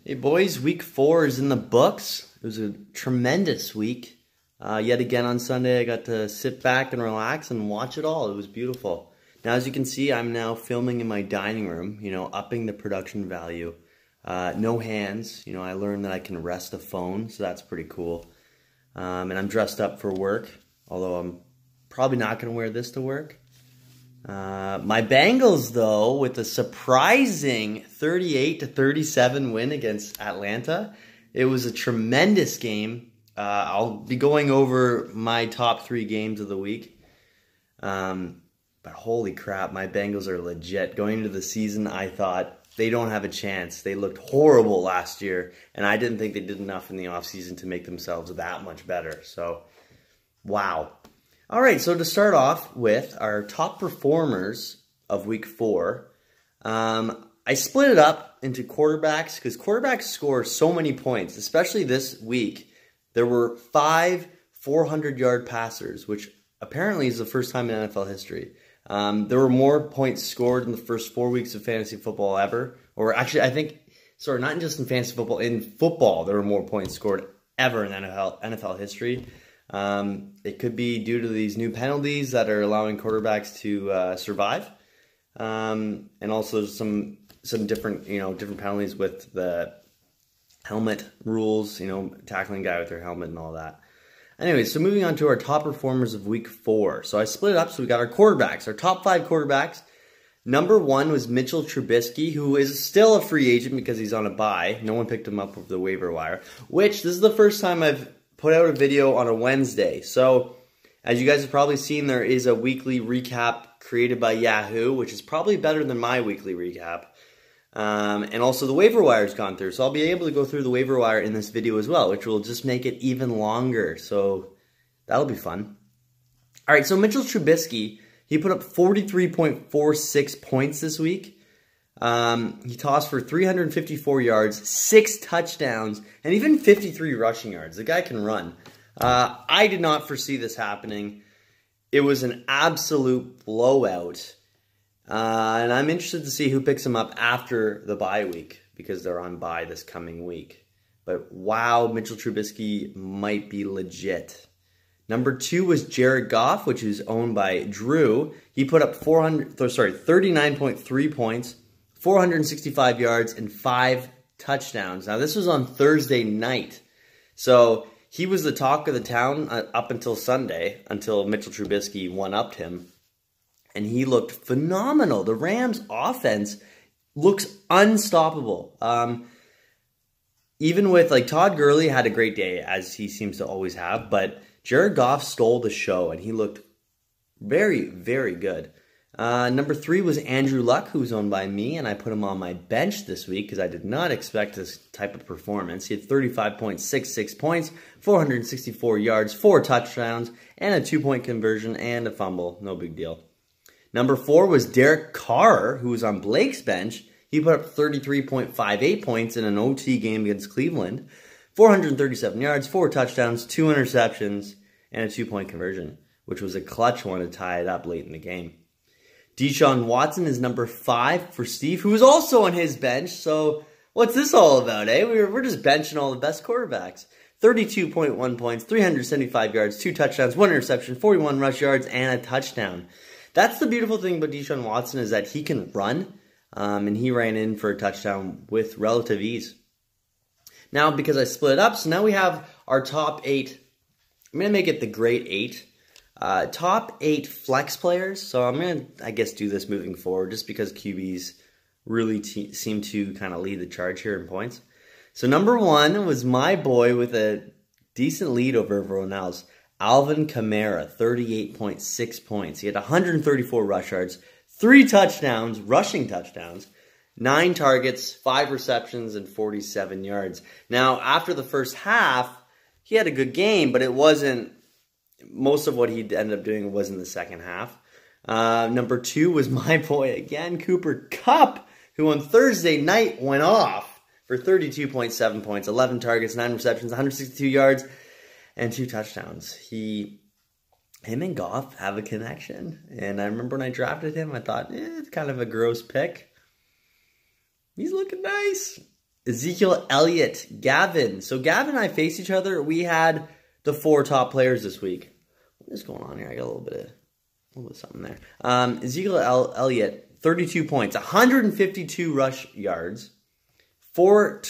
Hey boys, week 4 is in the books. It was a tremendous week. Yet again on Sunday I got to sit back and relax and watch it all. It was beautiful. Now as you can see, I'm now filming in my dining room, upping the production value. No hands, I learned that I can rest a phone, so that's pretty cool. And I'm dressed up for work, although I'm probably not going to wear this to work. My Bengals, though, with a surprising 38-37 win against Atlanta. It was a tremendous game. I'll be going over my top 3 games of the week. But holy crap, my Bengals are legit. Going into the season, I thought they don't have a chance. They looked horrible last year, and I didn't think they did enough in the offseason to make themselves that much better. So, wow. All right, so to start off with our top performers of week 4, I split it up into quarterbacks because quarterbacks score so many points, especially this week. There were 5 400-yard passers, which apparently is the first time in NFL history. There were more points scored in the first 4 weeks of fantasy football ever. Or actually, I think, sorry, not just in fantasy football, in football there were more points scored ever in NFL history. It could be due to these new penalties that are allowing quarterbacks to survive, and also some different different penalties with the helmet rules, tackling a guy with their helmet and all that. Anyway, so moving on to our top performers of week 4. So I split it up. So we got our quarterbacks, our top 5 quarterbacks. Number 1 was Mitchell Trubisky, who is still a free agent because he's on a bye. No one picked him up over the waiver wire. Which this is the first time I've put out a video on a Wednesday. So, as you guys have probably seen, there is a weekly recap created by Yahoo, which is probably better than my weekly recap. And also the waiver wire's gone through. So I'll be able to go through the waiver wire in this video as well, which will just make it even longer. So that'll be fun. All right, so Mitchell Trubisky, he put up 43.46 points this week. He tossed for 354 yards, 6 touchdowns, and even 53 rushing yards. The guy can run. I did not foresee this happening. It was an absolute blowout. And I'm interested to see who picks him up after the bye week, because they're on bye this coming week. But wow, Mitchell Trubisky might be legit. Number 2 was Jared Goff, which is owned by Drew. He put up 39.3 points, 465 yards, and 5 touchdowns. Now, this was on Thursday night. So, he was the talk of the town up until Sunday, until Mitchell Trubisky one-upped him. And he looked phenomenal. The Rams' offense looks unstoppable. Even with, Todd Gurley had a great day, as he seems to always have. But Jared Goff stole the show, and he looked very, very good. Number 3 was Andrew Luck, who's owned by me, and I put him on my bench this week because I did not expect this type of performance. He had 35.66 points, 464 yards, 4 touchdowns, and a 2-point conversion and a fumble. No big deal. Number 4 was Derek Carr, who was on Blake's bench. He put up 33.58 points in an OT game against Cleveland, 437 yards, 4 touchdowns, 2 interceptions, and a 2-point conversion, which was a clutch one to tie it up late in the game. Deshaun Watson is number 5 for Steve, who is also on his bench. So what's this all about, eh? We're just benching all the best quarterbacks. 32.1 points, 375 yards, 2 touchdowns, 1 interception, 41 rush yards, and a touchdown. That's the beautiful thing about Deshaun Watson, is that he can run, and he ran in for a touchdown with relative ease. Now, because I split it up, so now we have our top 8. I'm going to make it the great 8. Top 8 flex players. So I'm going to, I guess, do this moving forward just because QBs really seem to kind of lead the charge here in points. So number 1 was my boy with a decent lead over everyone else, Alvin Kamara, 38.6 points. He had 134 rush yards, 3 touchdowns, rushing touchdowns, 9 targets, 5 receptions, and 47 yards. Now, after the first half, he had a good game, but it wasn't, most of what he ended up doing was in the second half. Number 2 was my boy again, Cooper Kupp, who on Thursday night went off for 32.7 points, 11 targets, 9 receptions, 162 yards, and 2 touchdowns. Him and Goff have a connection. And I remember when I drafted him, I thought, it's kind of a gross pick. He's looking nice. Ezekiel Elliott, Gavin. So Gavin and I faced each other. We had the 4 top players this week. What is going on here? I got a little bit of something there. Ezekiel Elliott, 32 points, 152 rush yards, 4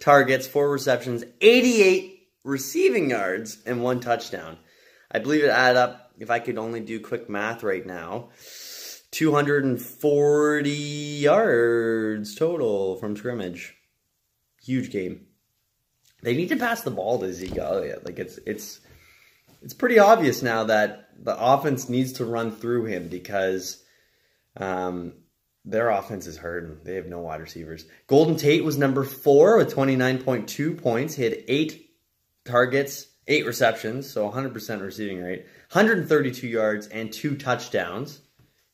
targets, 4 receptions, 88 receiving yards, and 1 touchdown. I believe it added up, if I could only do quick math right now, 240 yards total from scrimmage. Huge game. They need to pass the ball to Ezekiel Elliott. Like it's pretty obvious now that the offense needs to run through him because their offense is hurting. They have no wide receivers. Golden Tate was number 4 with 29.2 points. He had 8 targets, 8 receptions, so 100% receiving rate, 132 yards, and 2 touchdowns.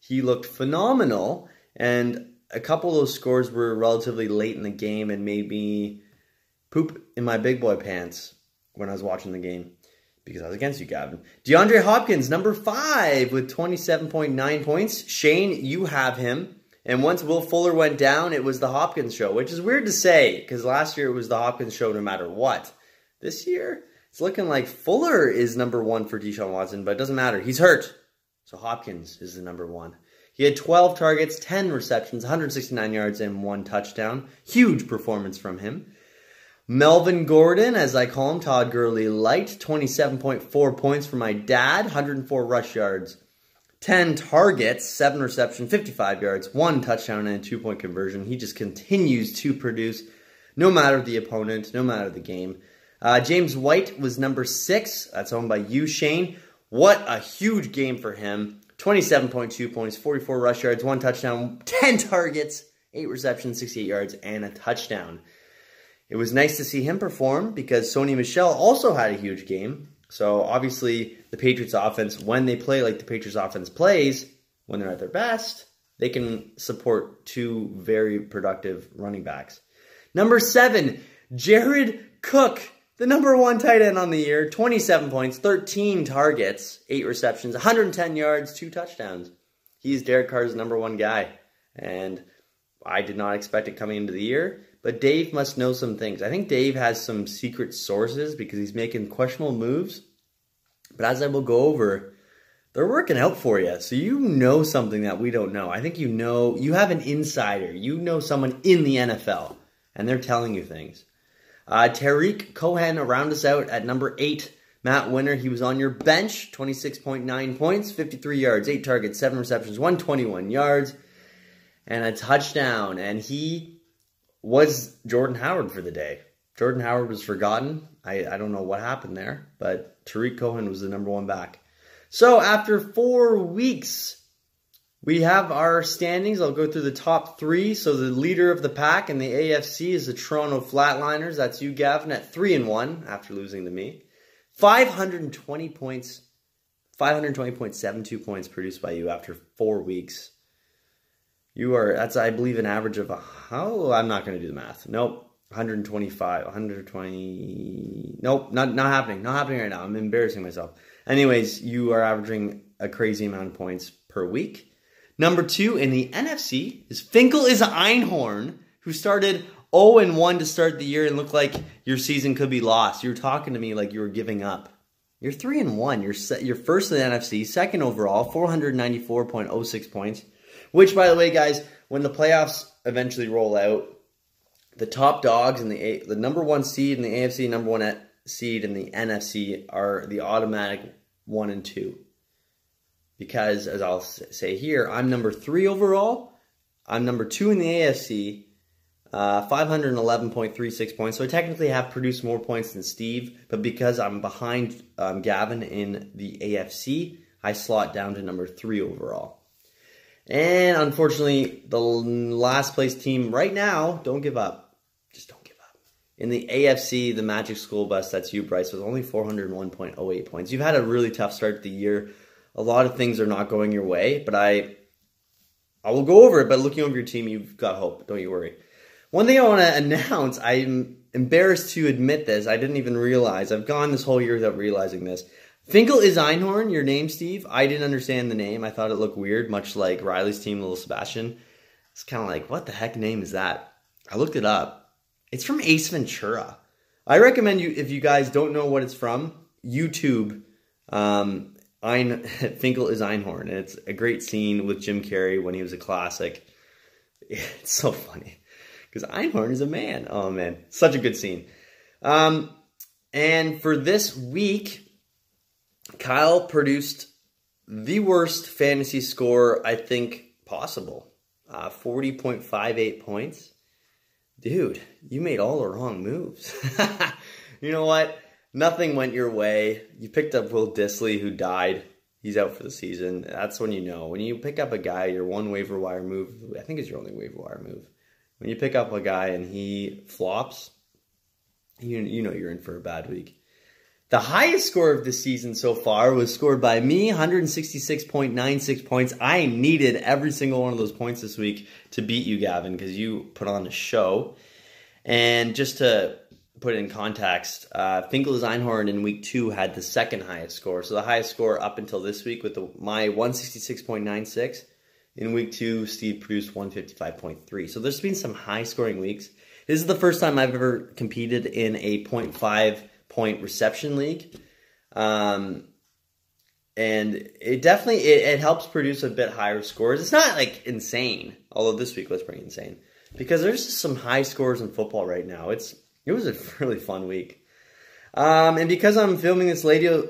He looked phenomenal, and a couple of those scores were relatively late in the game and made me poop in my big boy pants when I was watching the game because I was against you, Gavin. DeAndre Hopkins, number 5 with 27.9 points. Shane, you have him. And once Will Fuller went down, it was the Hopkins show, which is weird to say because last year it was the Hopkins show no matter what. This year, it's looking like Fuller is number 1 for Deshaun Watson, but it doesn't matter. He's hurt. So Hopkins is the number 1. He had 12 targets, 10 receptions, 169 yards, and 1 touchdown. Huge performance from him. Melvin Gordon, as I call him, Todd Gurley light, 27.4 points for my dad, 104 rush yards, 10 targets, 7 receptions, 55 yards, 1 touchdown, and a 2-point conversion. He just continues to produce no matter the opponent, no matter the game. James White was number 6. That's owned by you, Shane. What a huge game for him. 27.2 points, 44 rush yards, 1 touchdown, 10 targets, 8 receptions, 68 yards, and a touchdown. It was nice to see him perform because Sony Michel also had a huge game. So obviously the Patriots offense, when they play like the Patriots offense plays, when they're at their best, they can support 2 very productive running backs. Number 7, Jared Cook. The number 1 tight end on the year, 27 points, 13 targets, 8 receptions, 110 yards, 2 touchdowns. He's Derek Carr's number 1 guy. And I did not expect it coming into the year. But Dave must know some things. I think Dave has some secret sources because he's making questionable moves. But as I will go over, they're working out for you. So you know something that we don't know. I think you have an insider. You know someone in the NFL. And they're telling you things. Tariq Cohen round us out at number 8. Matt Winner, he was on your bench. 26.9 points, 53 yards, 8 targets, 7 receptions, 121 yards, and a touchdown. And he was Jordan Howard for the day. Jordan Howard was forgotten. I don't know what happened there, but Tariq Cohen was the number 1 back. So after 4 weeks, we have our standings. I'll go through the top 3. So the leader of the pack in the AFC is the Toronto Flatliners. That's you, Gavin, at 3-1 after losing to me. 520 points, 520.72 points produced by you after 4 weeks. That's, I believe, an average of I'm not going to do the math. Nope. 120. Nope, not happening. Not happening right now. I'm embarrassing myself. Anyways, you are averaging a crazy amount of points per week. Number 2 in the NFC is Finkel is Einhorn, who started 0-1 to start the year and looked like your season could be lost. You were talking to me like you were giving up. You're 3-1. You're first in the NFC, second overall, 494.06 points. Which, by the way, guys, when the playoffs eventually roll out, the top dogs in the number 1 seed in the AFC, number 1 seed in the NFC are the automatic 1 and 2. Because, as I'll say here, I'm number 3 overall. I'm number 2 in the AFC, 511.36 points. So I technically have produced more points than Steve. But because I'm behind Gavin in the AFC, I slot down to number 3 overall. And unfortunately, the last place team right now, don't give up. Just don't give up. In the AFC, the Magic School Bus, that's you, Bryce, with only 401.08 points. You've had a really tough start to the year. A lot of things are not going your way, but I will go over it. But looking over your team, you've got hope. Don't you worry. One thing I want to announce, I'm embarrassed to admit this. I didn't even realize. I've gone this whole year without realizing this. Finkel is Einhorn, your name, Steve. I didn't understand the name. I thought it looked weird, much like Riley's team, Little Sebastian. It's kind of like, what the heck name is that? I looked it up. It's from Ace Ventura. I recommend you, if you guys don't know what it's from, YouTube Finkel is Einhorn. And it's a great scene with Jim Carrey when he was a classic. It's so funny. Because Einhorn is a man. Oh, man. Such a good scene. And for this week, Kyle produced the worst fantasy score, I think, possible. 40.58 points. Dude, you made all the wrong moves. You know what? Nothing went your way. You picked up Will Dissly, who died. He's out for the season. That's when you know. When you pick up a guy, your one waiver wire move, I think it's your only waiver wire move. When you pick up a guy and he flops, you know you're in for a bad week. The highest score of the season so far was scored by me, 166.96 points. I needed every single one of those points this week to beat you, Gavin, because you put on a show. And just to put it in context, Finkel is Einhorn in week 2 had the second highest score. So the highest score up until this week with my 166.96. In week 2, Steve produced 155.3. So there's been some high-scoring weeks. This is the first time I've ever competed in a 0.5-point reception league. And it definitely, it helps produce a bit higher scores. It's not, like, insane, although this week was pretty insane. Because there's just some high scores in football right now. It was a really fun week. And because I'm filming this video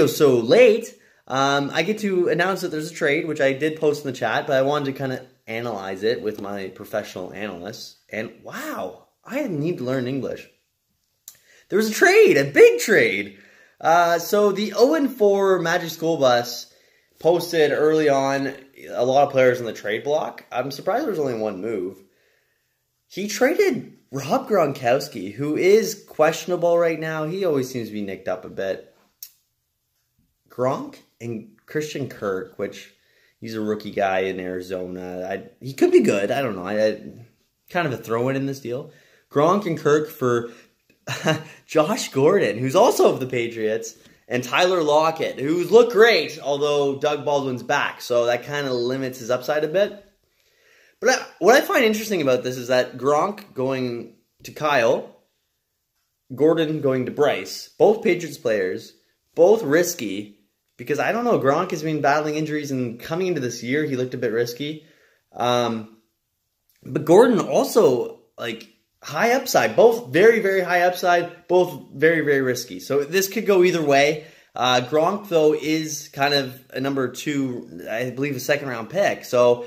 so late, I get to announce that there's a trade, which I did post in the chat, but I wanted to kind of analyze it with my professional analysts. And wow, I need to learn English. There was a trade, a big trade. So the 0-4 Magic School Bus posted early on a lot of players in the trade block. I'm surprised there was only one move. He traded Rob Gronkowski, who is questionable right now. He always seems to be nicked up a bit. Gronk and Christian Kirk, which he's a rookie guy in Arizona. He could be good. I don't know. I kind of a throw-in in this deal. Gronk and Kirk for Josh Gordon, who's also of the Patriots, and Tyler Lockett, who's looked great, although Doug Baldwin's back, so that kind of limits his upside a bit. But what I find interesting about this is that Gronk going to Kyle, Gordon going to Bryce, both Patriots players, both risky, because I don't know, Gronk has been battling injuries, and coming into this year, he looked a bit risky. But Gordon also, like, high upside, both very, very high upside, both very, very risky. So this could go either way. Gronk, though, is kind of a number 2, I believe, a second-round pick. So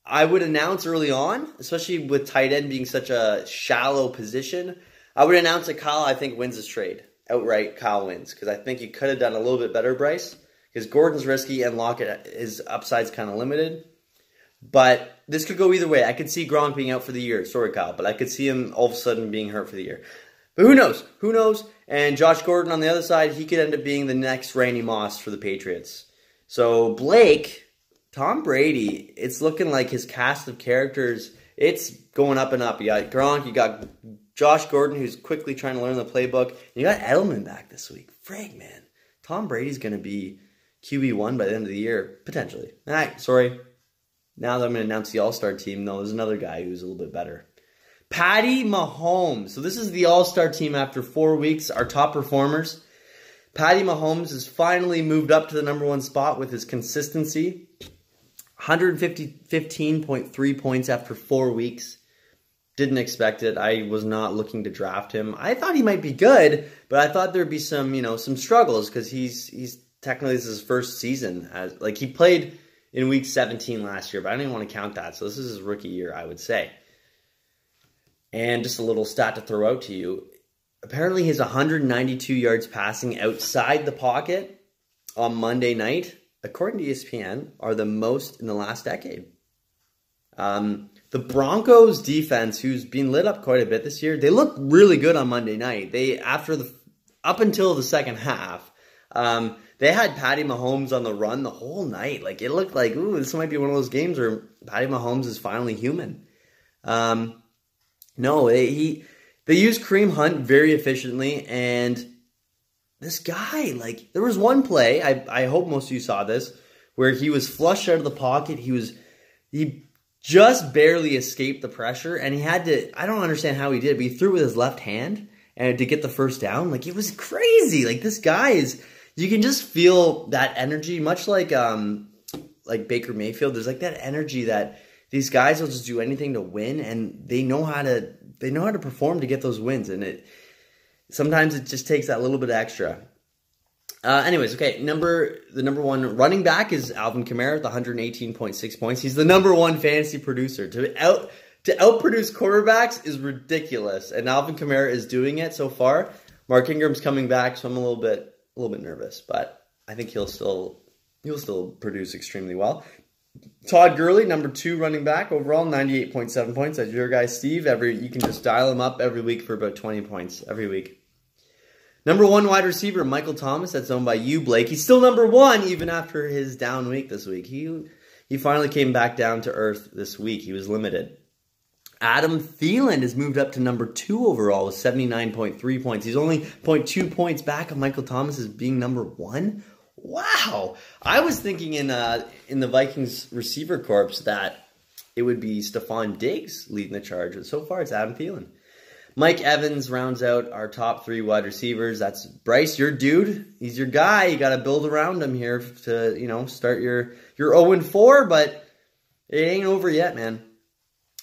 I would announce early on, especially with tight end being such a shallow position, I would announce that Kyle, I think, wins this trade. Outright, Kyle wins. Because I think you could have done a little bit better, Bryce. Because Gordon's risky and Lockett, his upside's kind of limited. But this could go either way. I could see Gronk being out for the year. Sorry, Kyle. But I could see him all of a sudden being hurt for the year. But who knows? Who knows? And Josh Gordon on the other side, he could end up being the next Randy Moss for the Patriots. So Blake, Tom Brady, it's looking like his cast of characters, it's going up and up. You got Gronk, you got Josh Gordon, who's quickly trying to learn the playbook. And you got Edelman back this week. Frig, man. Tom Brady's going to be QB1 by the end of the year. Potentially. All right, sorry. Now that I'm going to announce the All-Star team, no, there's another guy who's a little bit better. Patty Mahomes. So this is the All-Star team after 4 weeks, our top performers. Patty Mahomes has finally moved up to the number 1 spot with his consistency. 115.3 points after 4 weeks. Didn't expect it. I was not looking to draft him. I thought he might be good, but I thought there'd be some, some struggles because he's technically, this is his first season. Like, he played in week 17 last year, but I don't even want to count that. So this is his rookie year, I would say. And just a little stat to throw out to you. Apparently his 192 yards passing outside the pocket on Monday night, according to ESPN, are the most in the last decade. The Broncos defense, who's been lit up quite a bit this year, they looked really good on Monday night. Up until the second half, they had Patty Mahomes on the run the whole night. Like, it looked like, ooh, this might be one of those games where Patty Mahomes is finally human. No, they used Kareem Hunt very efficiently, and this guy, like, there was one play, I hope most of you saw this, where he was flushed out of the pocket. He just barely escaped the pressure, and he had to, I don't understand how he did it, but he threw with his left hand and to get the first down. Like, it was crazy. Like, this guy is, you can just feel that energy, much like Baker Mayfield. There's like that energy that these guys will just do anything to win, and they know how to perform to get those wins, and sometimes it just takes that little bit extra. Anyways, okay, the number one running back is Alvin Kamara with 118.6 points. He's the number one fantasy producer. To outproduce quarterbacks is ridiculous, and Alvin Kamara is doing it so far. Mark Ingram's coming back, so I'm a little bit nervous, but I think he'll still produce extremely well. Todd Gurley, number 2 running back overall, 98.7 points. That's your guy, Steve. You can just dial him up every week for about 20 points every week. Number 1 wide receiver, Michael Thomas. That's owned by you, Blake. He's still number 1 even after his down week this week. He finally came back down to earth this week. He was limited. Adam Thielen has moved up to number 2 overall with 79.3 points. He's only 0.2 points back of Michael Thomas as being number 1. Wow. I was thinking in the Vikings receiver corps that it would be Stephon Diggs leading the charge. But so far, it's Adam Thielen. Mike Evans rounds out our top 3 wide receivers. That's Bryce, your dude. He's your guy. You got to build around him here to, start your 0-4, but it ain't over yet, man.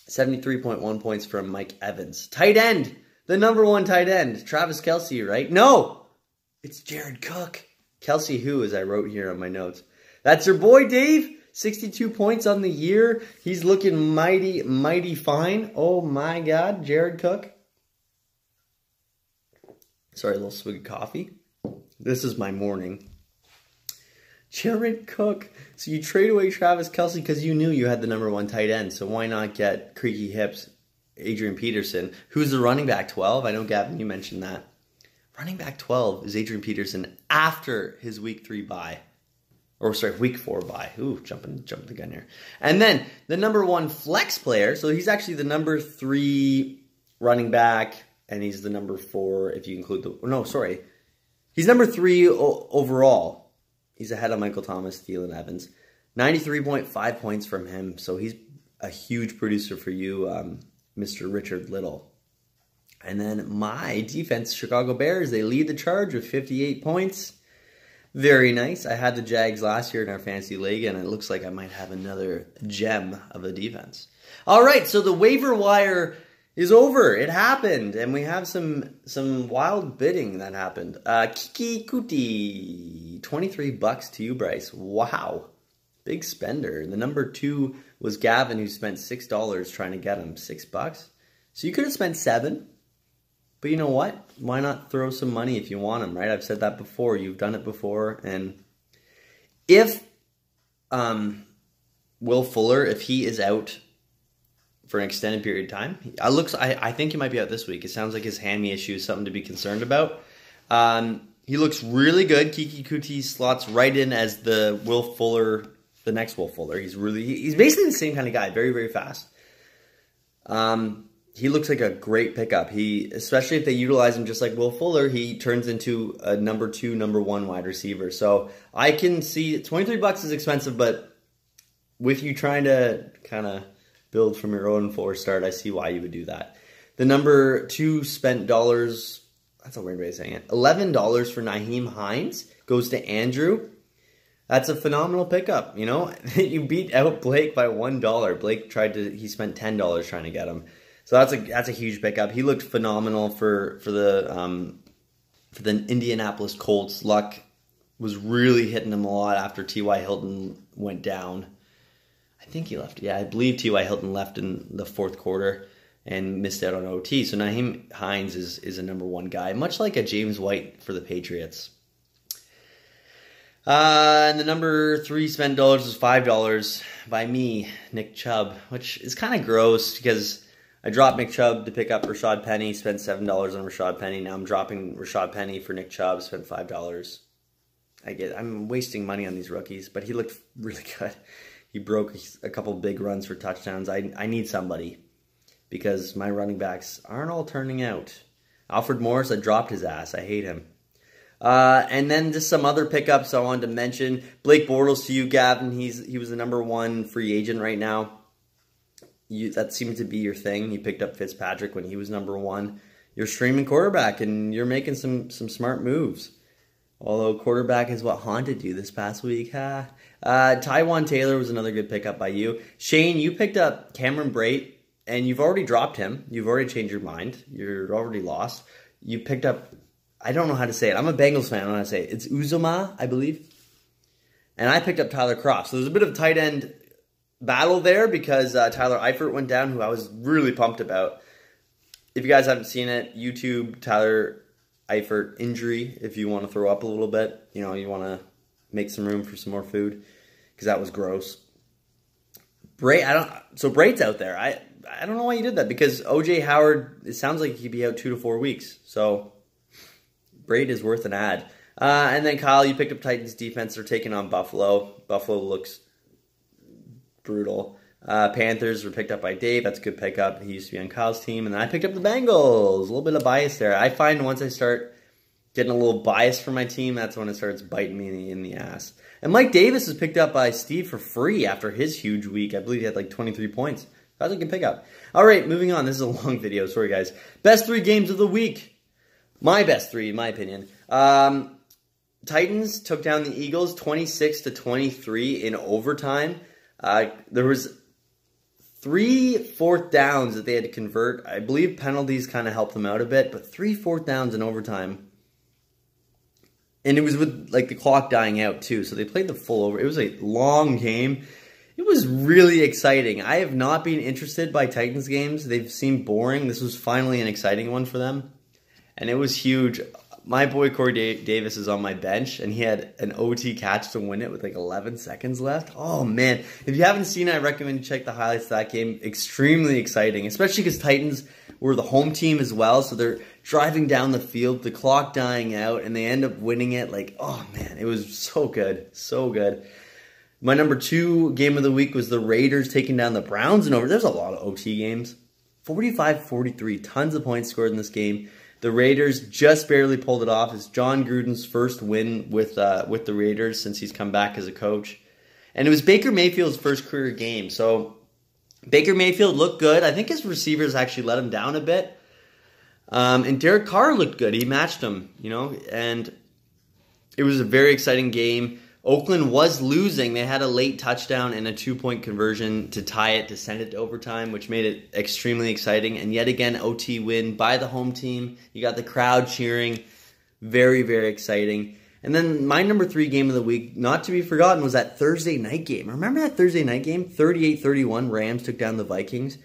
73.1 points from Mike Evans. Tight end, the number 1 tight end, Travis Kelce, right? No, it's Jared Cook. Kelce who, as I wrote here on my notes. That's your boy, Dave. 62 points on the year. He's looking mighty, mighty fine. Oh, my God, Jared Cook. Sorry, a little swig of coffee. This is my morning. Jared Cook. So you trade away Travis Kelce because you knew you had the number 1 tight end. So why not get creaky hips, Adrian Peterson, who's the running back 12? I know, Gavin, you mentioned that. Running back 12 is Adrian Peterson after his week 3 bye. Or sorry, week 4 bye. Ooh, jumping the gun here. And then the number 1 flex player. So he's actually the number 3 running back. And he's the number 4 if you include the... No, sorry. He's number 3 overall. He's ahead of Michael Thomas, Thielen, Evans. 93.5 points from him. So he's a huge producer for you, Mr. Richard Little. And then my defense, Chicago Bears, they lead the charge with 58 points. Very nice. I had the Jags last year in our fantasy league, and it looks like I might have another gem of a defense. All right, so the waiver wire is over. It happened, and we have some wild bidding that happened. Kiki Kuti, $23 to you, Bryce. Wow, big spender. The number 2 was Gavin, who spent $6 trying to get him. $6. So you could have spent $7. But you know what? Why not throw some money if you want him, right? I've said that before. You've done it before, and if Will Fuller, if he is out for an extended period of time. I think he might be out this week. It sounds like his hammy issue is something to be concerned about. He looks really good. Kiki Kuti slots right in as the next Will Fuller. He's basically the same kind of guy. Very, very fast. He looks like a great pickup. Especially if they utilize him just like Will Fuller, he turns into a number 2, number 1 wide receiver. So I can see $23 is expensive, but with you trying to kind of build from your own 4 start, I see why you would do that. The number 2 spent dollars, that's a weird way of saying it, $11 for Nyheim Hines goes to Andrew. That's a phenomenal pickup, you know? You beat out Blake by $1. Blake he spent $10 trying to get him. So that's a huge pickup. He looked phenomenal for the Indianapolis Colts. Luck was really hitting him a lot after T.Y. Hilton went down. I think he left. Yeah, I believe T.Y. Hilton left in the 4th quarter and missed out on OT. So Nyheim Hines is a number 1 guy, much like a James White for the Patriots. And the number 3 spent dollars was $5 by me, Nick Chubb, which is kind of gross because I dropped Nick Chubb to pick up Rashad Penny, spent $7 on Rashad Penny. Now I'm dropping Rashad Penny for Nick Chubb, spent $5. I'm wasting money on these rookies, but he looked really good. He broke a couple big runs for touchdowns. I need somebody because my running backs aren't all turning out. Alfred Morris, I dropped his ass. I hate him. And then just some other pickups I wanted to mention. Blake Bortles to you, Gavin. He was the number 1 free agent right now. that seemed to be your thing. You picked up Fitzpatrick when he was number 1. You're streaming quarterback, and you're making some smart moves. Although quarterback is what haunted you this past week. Taywan Taylor was another good pickup by you. Shane, you picked up Cameron Brate, and you've already dropped him. You've already changed your mind. You're already lost. You picked up, I don't know how to say it. I'm a Bengals fan. I don't know how to say it. It's Uzomah, I believe. And I picked up Tyler Croft. So there's a bit of tight end battle there because Tyler Eifert went down, who I was really pumped about. If you guys haven't seen it, YouTube, Tyler Eifert injury, if you want to throw up a little bit. You know, you want to make some room for some more food because that was gross. So Brate's out there. I don't know why you did that because O.J. Howard, it sounds like he'd be out 2 to 4 weeks. So Brate is worth an ad. And then Kyle, you picked up Titans defense. They're taking on Buffalo. Buffalo looks brutal. Panthers were picked up by Dave. That's a good pickup. He used to be on Kyle's team. And then I picked up the Bengals. A little bit of bias there. I find once I start getting a little bias for my team, that's when it starts biting me in the ass. And Mike Davis was picked up by Steve for free after his huge week. I believe he had like 23 points. That was a good pickup. All right, moving on. This is a long video. Sorry, guys. Best 3 games of the week. My best 3, in my opinion. Titans took down the Eagles 26-23 in overtime. There was 3 4th downs that they had to convert. I believe penalties kind of helped them out a bit, but 3 4th downs in overtime. And it was with like the clock dying out too, so they played the full over. It was a long game. It was really exciting. I have not been interested by Titans games. They've seemed boring. This was finally an exciting one for them. And it was huge. My boy Corey Davis is on my bench, and he had an OT catch to win it with like 11 seconds left. Oh, man. If you haven't seen it, I recommend you check the highlights of that game. Extremely exciting, especially because Titans were the home team as well, so they're driving down the field, the clock dying out, and they end up winning it. Like, oh, man, it was so good. So good. My number 2 game of the week was the Raiders taking down the Browns. And there's a lot of OT games. 45-43. Tons of points scored in this game. The Raiders just barely pulled it off. It's John Gruden's first win with the Raiders since he's come back as a coach. And it was Baker Mayfield's first career game. So Baker Mayfield looked good. I think his receivers actually let him down a bit. And Derek Carr looked good. He matched him, you know. And it was a very exciting game. Oakland was losing. They had a late touchdown and a 2-point conversion to tie it, to send it to overtime, which made it extremely exciting. And yet again, OT win by the home team. You got the crowd cheering. Very, very exciting. And then my number 3 game of the week, not to be forgotten, was that Thursday night game. Remember that Thursday night game? 38-31, Rams took down the Vikings.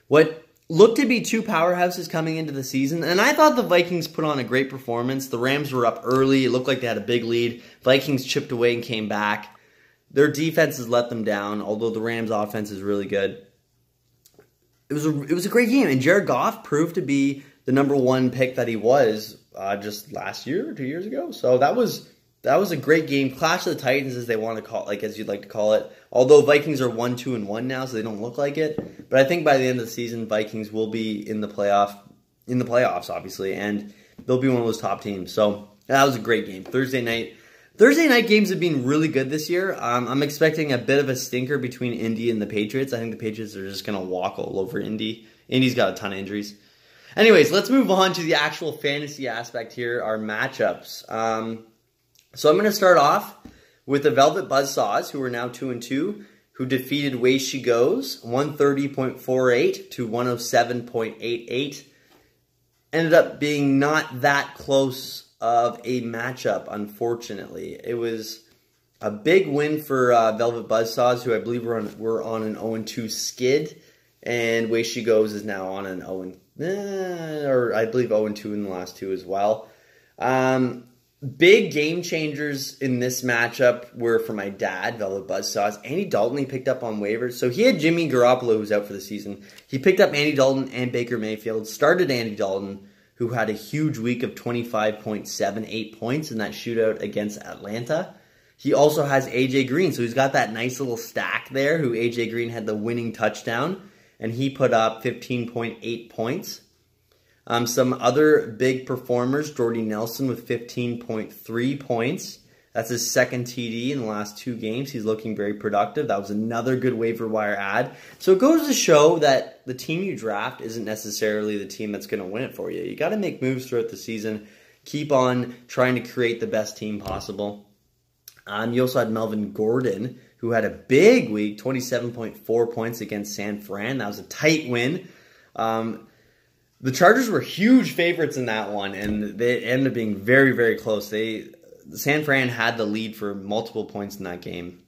What looked to be 2 powerhouses coming into the season, and I thought the Vikings put on a great performance. The Rams were up early. It looked like they had a big lead. Vikings chipped away and came back. Their defenses let them down, although the Rams' offense is really good. It was a great game, and Jared Goff proved to be the number 1 pick that he was just last year or 2 years ago. So that was a great game. Clash of the Titans, as they want to call it, like as you'd like to call it. Although Vikings are 1-2-1 now, so they don't look like it. But I think by the end of the season, Vikings will be in the playoffs, obviously, and they'll be one of those top teams. So that was a great game. Thursday night games have been really good this year. I'm expecting a bit of a stinker between Indy and the Patriots. I think the Patriots are just going to walk all over Indy. Indy's got a ton of injuries. Anyways, let's move on to the actual fantasy aspect here, our matchups. So I'm going to start off with the Velvet Buzzsaws, who are now 2-2, who defeated Way She Goes 130.48 to 107.88. Ended up being not that close of a matchup, unfortunately. It was a big win for Velvet Buzzsaws, who I believe were on an 0-2 skid, and Way She Goes is now on an 0-2 in the last 2 as well. Big game changers in this matchup were for my dad, Velvet Buzzsaws. Andy Dalton he picked up on waivers. So he had Jimmy Garoppolo, who's out for the season. He picked up Andy Dalton and Baker Mayfield. Started Andy Dalton, who had a huge week of 25.78 points in that shootout against Atlanta. He also has A.J. Green, so he's got that nice little stack there, who A.J. Green had the winning touchdown, and he put up 15.8 points. Some other big performers, Jordy Nelson with 15.3 points. That's his second TD in the last 2 games. He's looking very productive. That was another good waiver wire ad. So it goes to show that the team you draft isn't necessarily the team that's going to win it for you. You got to make moves throughout the season. Keep on trying to create the best team possible. You also had Melvin Gordon, who had a big week, 27.4 points against San Fran. That was a tight win. The Chargers were huge favorites in that one, and they ended up being very, very close. San Fran had the lead for multiple points in that game.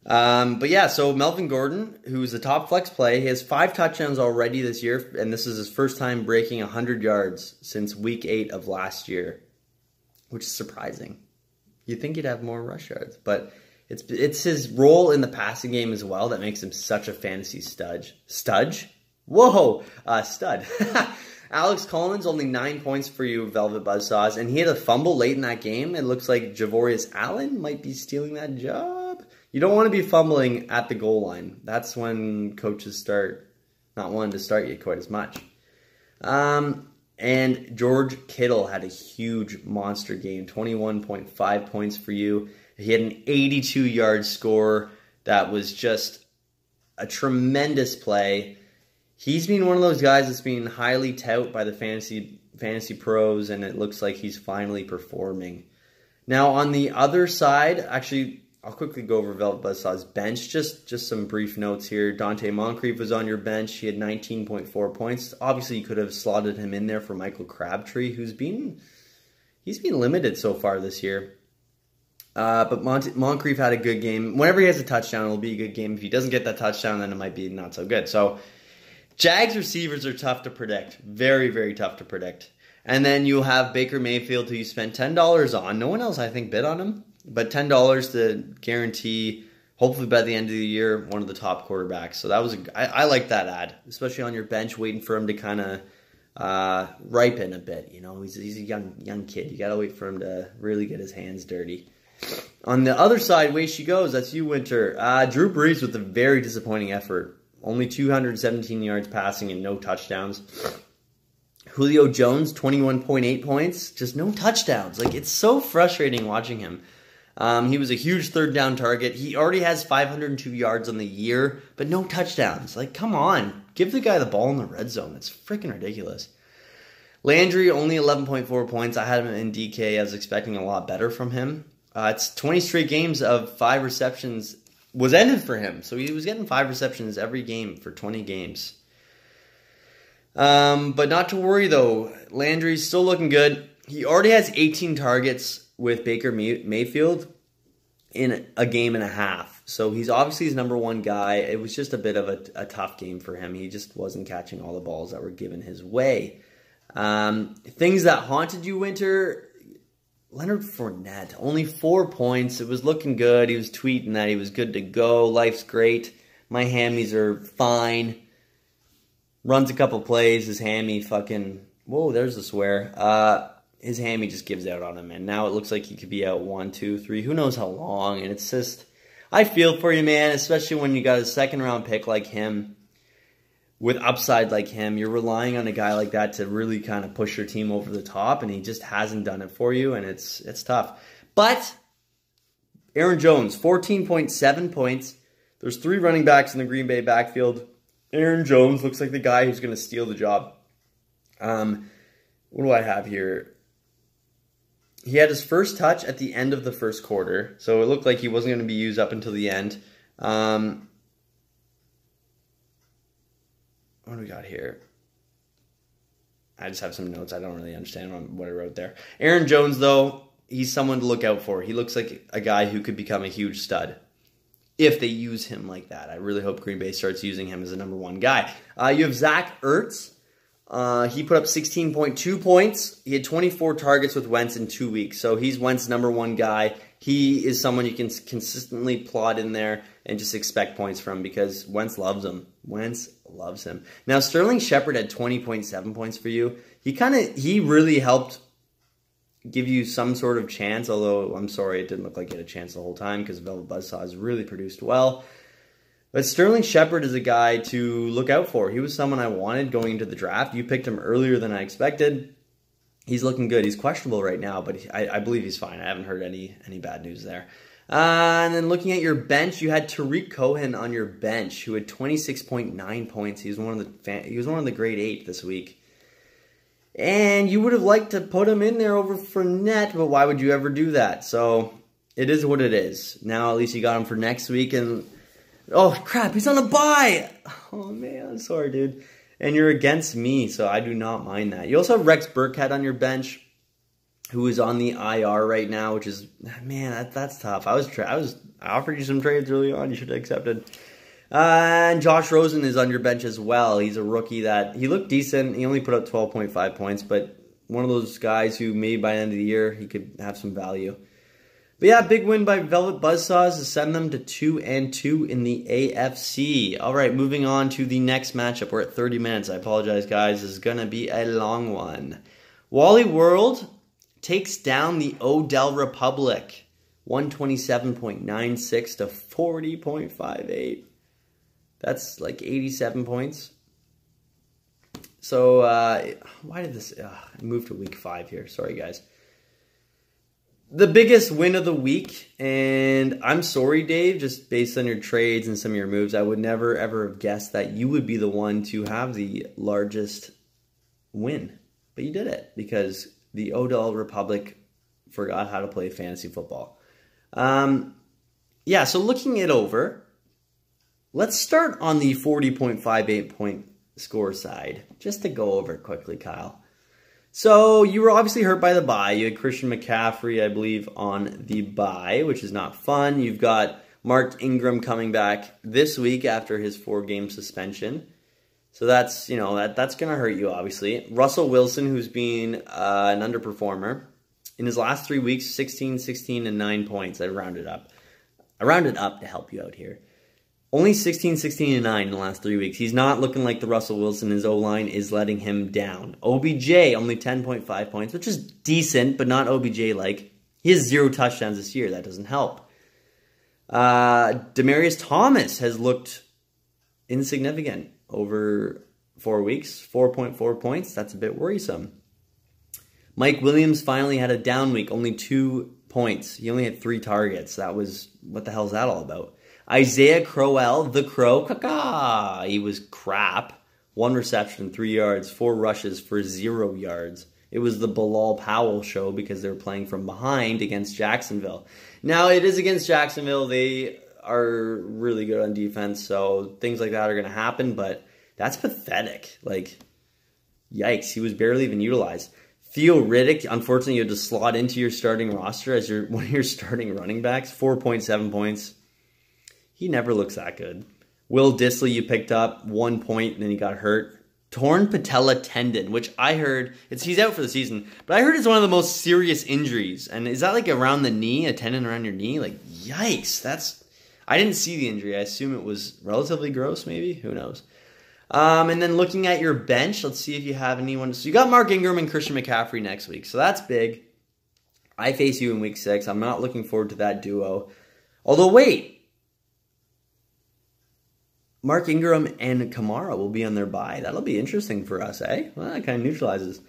But yeah, so Melvin Gordon, who's a top flex play, he has 5 touchdowns already this year, and this is his first time breaking 100 yards since week 8 of last year, which is surprising. You'd think he'd have more rush yards, but it's his role in the passing game as well that makes him such a fantasy stud. Studge? Whoa! Stud. Alex Collins, only 9 points for you, Velvet Buzzsaws, and he had a fumble late in that game. It looks like Javorius Allen might be stealing that job. You don't want to be fumbling at the goal line. That's when coaches start not wanting to start you quite as much. And George Kittle had a huge monster game, 21.5 points for you. He had an 82-yard score that was just a tremendous play. He's been one of those guys that's been highly touted by the fantasy pros, and it looks like he's finally performing. Now, on the other side, actually, I'll quickly go over Velvet Buzzsaw's bench. Just some brief notes here. Dante Moncrief was on your bench. He had 19.4 points. Obviously, you could have slotted him in there for Michael Crabtree, he's been limited so far this year. But Moncrief had a good game. Whenever he has a touchdown, it'll be a good game. If he doesn't get that touchdown, then it might be not so good. So, Jags receivers are tough to predict. Very, very tough to predict. And then you have Baker Mayfield, who you spent $10 on. No one else, I think, bid on him. But $10 to guarantee, hopefully by the end of the year, one of the top quarterbacks. So that was I like that ad, especially on your bench, waiting for him to kind of ripen a bit. You know, he's a young kid. You got to wait for him to really get his hands dirty. On the other side, way she goes. That's you, Winter. Drew Brees with a very disappointing effort. Only 217 yards passing and no touchdowns. Julio Jones, 21.8 points. Just no touchdowns. Like, it's so frustrating watching him. He was a huge third down target. He already has 502 yards on the year, but no touchdowns. Like, come on. Give the guy the ball in the red zone. It's freaking ridiculous. Landry, only 11.4 points. I had him in DK. I was expecting a lot better from him. It's 20 straight games of 5 receptions was ended for him. So he was getting 5 receptions every game for 20 games. But not to worry, though. Landry's still looking good. He already has 18 targets with Baker Mayfield in a game and a half. So he's obviously his number one guy. It was just a bit of a tough game for him. He just wasn't catching all the balls that were given his way. Things that haunted you, Winter. Leonard Fournette, only 4 points. It was looking good. He was tweeting that he was good to go. Life's great. My hammies are fine. Runs a couple plays. His hammy fucking... Whoa, there's a swear. His hammy just gives out on him, and now it looks like he could be out 1, 2, 3. Who knows how long? And it's just... I feel for you, man, especially when you got a second-round pick like him. With upside like him, you're relying on a guy like that to really kind of push your team over the top, and he just hasn't done it for you, and it's tough. But Aaron Jones, 14.7 points. There's 3 running backs in the Green Bay backfield. Aaron Jones looks like the guy who's going to steal the job. What do I have here? He had his first touch at the end of the first quarter, so it looked like he wasn't going to be used up until the end. What do we got here? I just have some notes. I don't really understand what I wrote there. Aaron Jones, though, he's someone to look out for. He looks like a guy who could become a huge stud if they use him like that. I really hope Green Bay starts using him as a number one guy. You have Zach Ertz. He put up 16.2 points. He had 24 targets with Wentz in 2 weeks. So he's Wentz's number one guy. He is someone you can consistently plot in there and just expect points from because Wentz loves him. Wentz loves him. Now, Sterling Shepard had 20.7 points for you. He really helped give you some sort of chance, although I'm sorry it didn't look like he had a chance the whole time because Velvet Buzzsaw has really produced well. But Sterling Shepard is a guy to look out for. He was someone I wanted going into the draft. You picked him earlier than I expected. He's looking good. He's questionable right now, but I believe he's fine. I haven't heard any bad news there. And then looking at your bench, you had Tariq Cohen on your bench, who had 26.9 points. He was one of the grade 8 this week. And you would have liked to put him in there over Fournette, but why would you ever do that? So it is what it is. Now at least you got him for next week. And oh crap, he's on a bye. Oh man, I'm sorry, dude. And you're against me, so I do not mind that. You also have Rex Burkhead on your bench, who is on the IR right now, which is, man, that's tough. I offered you some trades early on. You should have accepted. And Josh Rosen is on your bench as well. He's a rookie that, he looked decent. He only put up 12.5 points, but one of those guys who maybe by the end of the year, he could have some value. But yeah, big win by Velvet Buzzsaws to send them to 2-2 in the AFC. All right, moving on to the next matchup. We're at 30 minutes. I apologize, guys. This is going to be a long one. Wally World takes down the Odell Republic. 127.96 to 40.58. That's like 87 points. So, why did this... move to week 5 here. Sorry, guys. The biggest win of the week, and I'm sorry, Dave, just based on your trades and some of your moves, I would never, ever have guessed that you would be the one to have the largest win. But you did it, because the Odell Republic forgot how to play fantasy football. Yeah, so looking it over, let's start on the 40.58 point score side, just to go over it quickly, Kyle. So you were obviously hurt by the bye. You had Christian McCaffrey, I believe, on the bye, which is not fun. You've got Mark Ingram coming back this week after his 4-game suspension. So that's, you know, that's going to hurt you, obviously. Russell Wilson, who's been an underperformer. In his last 3 weeks, 16, 16, and 9 points. I rounded up. I rounded up to help you out here. Only 16, 16, and 9 in the last 3 weeks. He's not looking like the Russell Wilson. His O-line is letting him down. OBJ, only 10.5 points, which is decent, but not OBJ-like. He has 0 touchdowns this year. That doesn't help. Demaryius Thomas has looked insignificant over 4 weeks. 4.4 points. That's a bit worrisome. Mike Williams finally had a down week. Only 2 points. He only had 3 targets. That was... what the hell is that all about? Isaiah Crowell, the Crow, he was crap. 1 reception, 3 yards, 4 rushes for 0 yards. It was the Bilal Powell show because they were playing from behind against Jacksonville. Now, it is against Jacksonville. They are really good on defense, so things like that are going to happen, but that's pathetic. Like, yikes, he was barely even utilized. Theo Riddick, unfortunately, you had to slot into your starting roster as one of your starting running backs. 4.7 points. He never looks that good. Will Dissly, you picked up 1 point, and then he got hurt. Torn patella tendon, which I heard, he's out for the season, but I heard it's one of the most serious injuries. And is that like around the knee, a tendon around your knee? Like, yikes, I didn't see the injury. I assume it was relatively gross, maybe? Who knows? And then looking at your bench, let's see if you have anyone. So you got Mark Ingram and Christian McCaffrey next week, so that's big. I face you in week 6. I'm not looking forward to that duo. Although, wait. Mark Ingram and Kamara will be on their bye. That'll be interesting for us, eh? Well, that kind of neutralizes.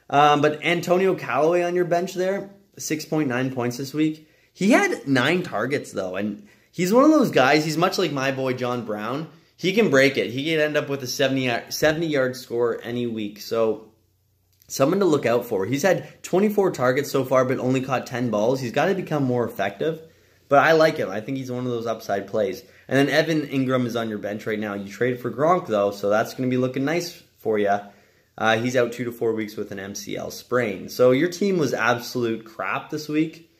But Antonio Callaway on your bench there, 6.9 points this week. He had 9 targets, though, and he's one of those guys, he's much like my boy John Brown. He can break it. He can end up with a 70-yard score any week. So, someone to look out for. He's had 24 targets so far, but only caught 10 balls. He's got to become more effective. But I like him. I think he's one of those upside plays. And then Evan Ingram is on your bench right now. You traded for Gronk, though, so that's going to be looking nice for you. He's out 2 to 4 weeks with an MCL sprain. So your team was absolute crap this week.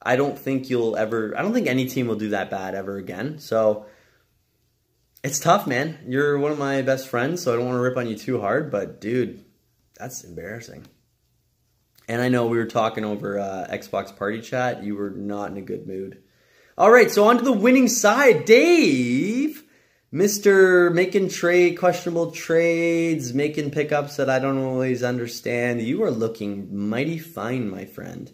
I don't think any team will do that bad ever again. So it's tough, man. You're one of my best friends, so I don't want to rip on you too hard. But, dude, that's embarrassing. And I know we were talking over Xbox Party Chat. You were not in a good mood. All right, so on to the winning side. Dave, Mr. making questionable trades, making pickups that I don't always understand. You are looking mighty fine, my friend.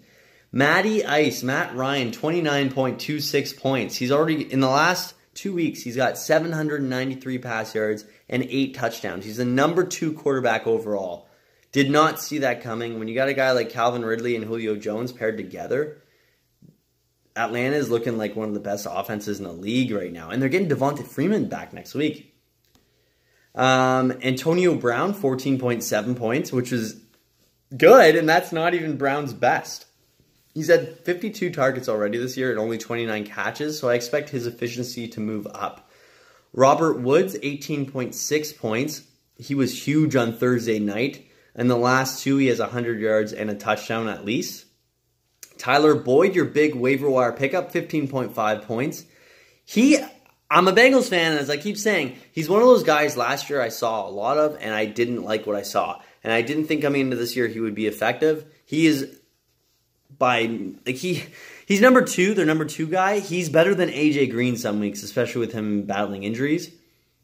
Matty Ice, Matt Ryan, 29.26 points. He's already, in the last 2 weeks, he's got 793 pass yards and 8 touchdowns. He's the number 2 quarterback overall. Did not see that coming. When you got a guy like Calvin Ridley and Julio Jones paired together, Atlanta is looking like one of the best offenses in the league right now. And they're getting Devonta Freeman back next week. Antonio Brown, 14.7 points, which is good, and that's not even Brown's best. He's had 52 targets already this year and only 29 catches, so I expect his efficiency to move up. Robert Woods, 18.6 points. He was huge on Thursday night. And the last two, he has 100 yards and a touchdown at least. Tyler Boyd, your big waiver wire pickup, 15.5 points. I'm a Bengals fan, and as I keep saying, he's one of those guys last year I saw a lot of, and I didn't like what I saw. And I didn't think coming into this year he would be effective. He is he's number 2, their number 2 guy. He's better than AJ Green some weeks, especially with him battling injuries. He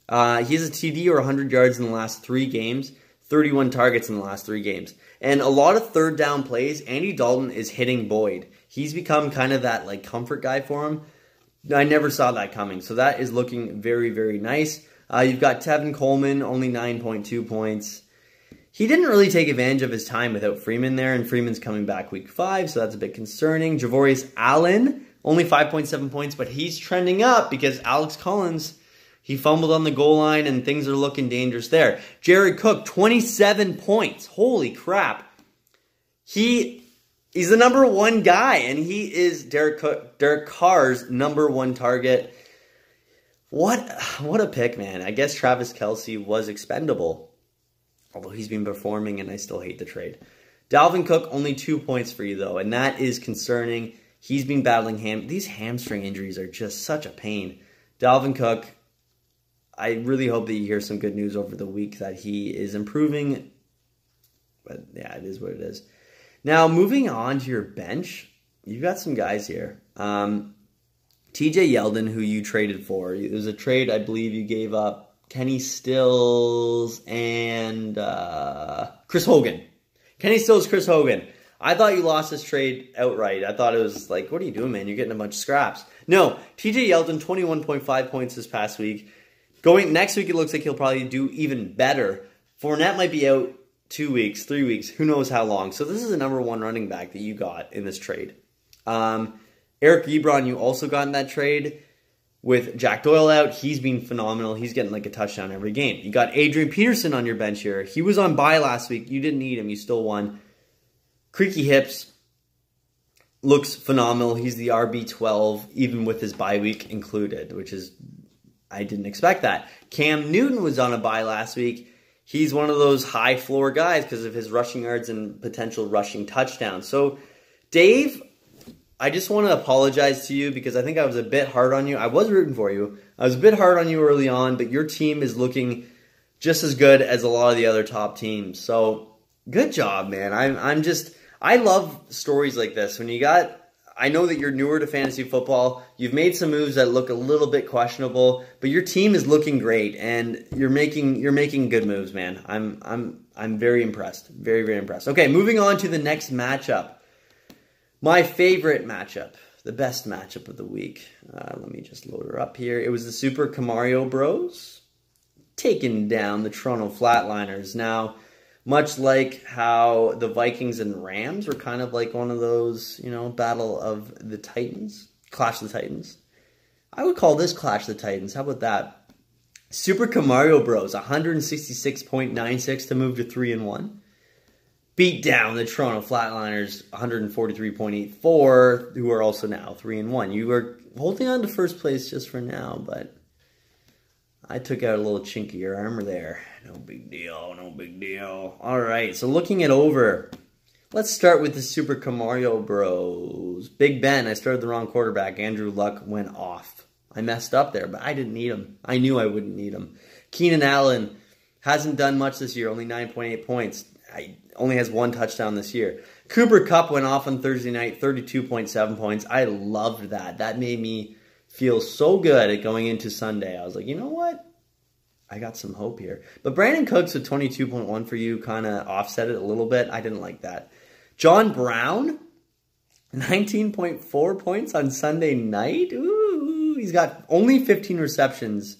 has a TD or 100 yards in the last 3 games, 31 targets in the last 3 games. And a lot of third down plays, Andy Dalton is hitting Boyd. He's become kind of that like comfort guy for him. I never saw that coming. So that is looking very, very nice. You've got Tevin Coleman, only 9.2 points. He didn't really take advantage of his time without Freeman there, and Freeman's coming back week 5, so that's a bit concerning. Javorius Allen, only 5.7 points, but he's trending up because Alex Collins, he fumbled on the goal line, and things are looking dangerous there. Jared Cook, 27 points. Holy crap. He's the number 1 guy, and he is Derek Carr's number 1 target. What a pick, man. I guess Travis Kelce was expendable, although he's been performing, and I still hate the trade. Dalvin Cook, only 2 points for you, though, and that is concerning. He's been battling these hamstring injuries are just such a pain. Dalvin Cook, I really hope that you hear some good news over the week that he is improving. But yeah, it is what it is. Now, moving on to your bench, you've got some guys here. TJ Yeldon, who you traded for. It was a trade, I believe you gave up Kenny Stills and Chris Hogan. Kenny Stills, Chris Hogan. I thought you lost this trade outright. I thought it was like, what are you doing, man? You're getting a bunch of scraps. No, TJ Yeldon, 21.5 points this past week. Going next week, it looks like he'll probably do even better. Fournette might be out 2 weeks, 3 weeks, who knows how long. So this is the number 1 running back that you got in this trade. Eric Ebron, you also got in that trade. With Jack Doyle out, he's been phenomenal. He's getting like a touchdown every game. You got Adrian Peterson on your bench here. He was on bye last week. You didn't need him. You still won. Creaky hips. Looks phenomenal. He's the RB12, even with his bye week included, which is, I didn't expect that. Cam Newton was on a bye last week. He's one of those high floor guys because of his rushing yards and potential rushing touchdowns. So, Dave, I just want to apologize to you because I think I was a bit hard on you. I was rooting for you. I was a bit hard on you early on, but your team is looking just as good as a lot of the other top teams. So, good job, man. I love stories like this. I know that you're newer to fantasy football. You've made some moves that look a little bit questionable, but your team is looking great, and you're making good moves, man. I'm very impressed. Very, very impressed. Okay, moving on to the next matchup. My favorite matchup, the best matchup of the week. Let me just load her up here. It was the Super Camario Bros taking down the Toronto Flatliners. Now, much like how the Vikings and Rams were kind of like one of those, battle of the Titans, Clash of the Titans. I would call this Clash of the Titans. How about that? Super Camario Bros, 166.96 to move to 3-1. Beat down the Toronto Flatliners, 143.84, who are also now 3-1. You are holding on to first place just for now, but I took out a little chink of your armor there. No big deal, no big deal. All right, so looking it over, let's start with the Super Camario Bros. Big Ben, I started the wrong quarterback. Andrew Luck went off. I messed up there, but I didn't need him. I knew I wouldn't need him. Keenan Allen hasn't done much this year, only 9.8 points. Only has 1 touchdown this year. Cooper Kupp went off on Thursday night, 32.7 points. I loved that. That made me feel so good at going into Sunday. I was like, you know what? I got some hope here. But Brandon Cooks with 22.1 for you kind of offset it a little bit. I didn't like that. John Brown, 19.4 points on Sunday night. Ooh, he's got only 15 receptions,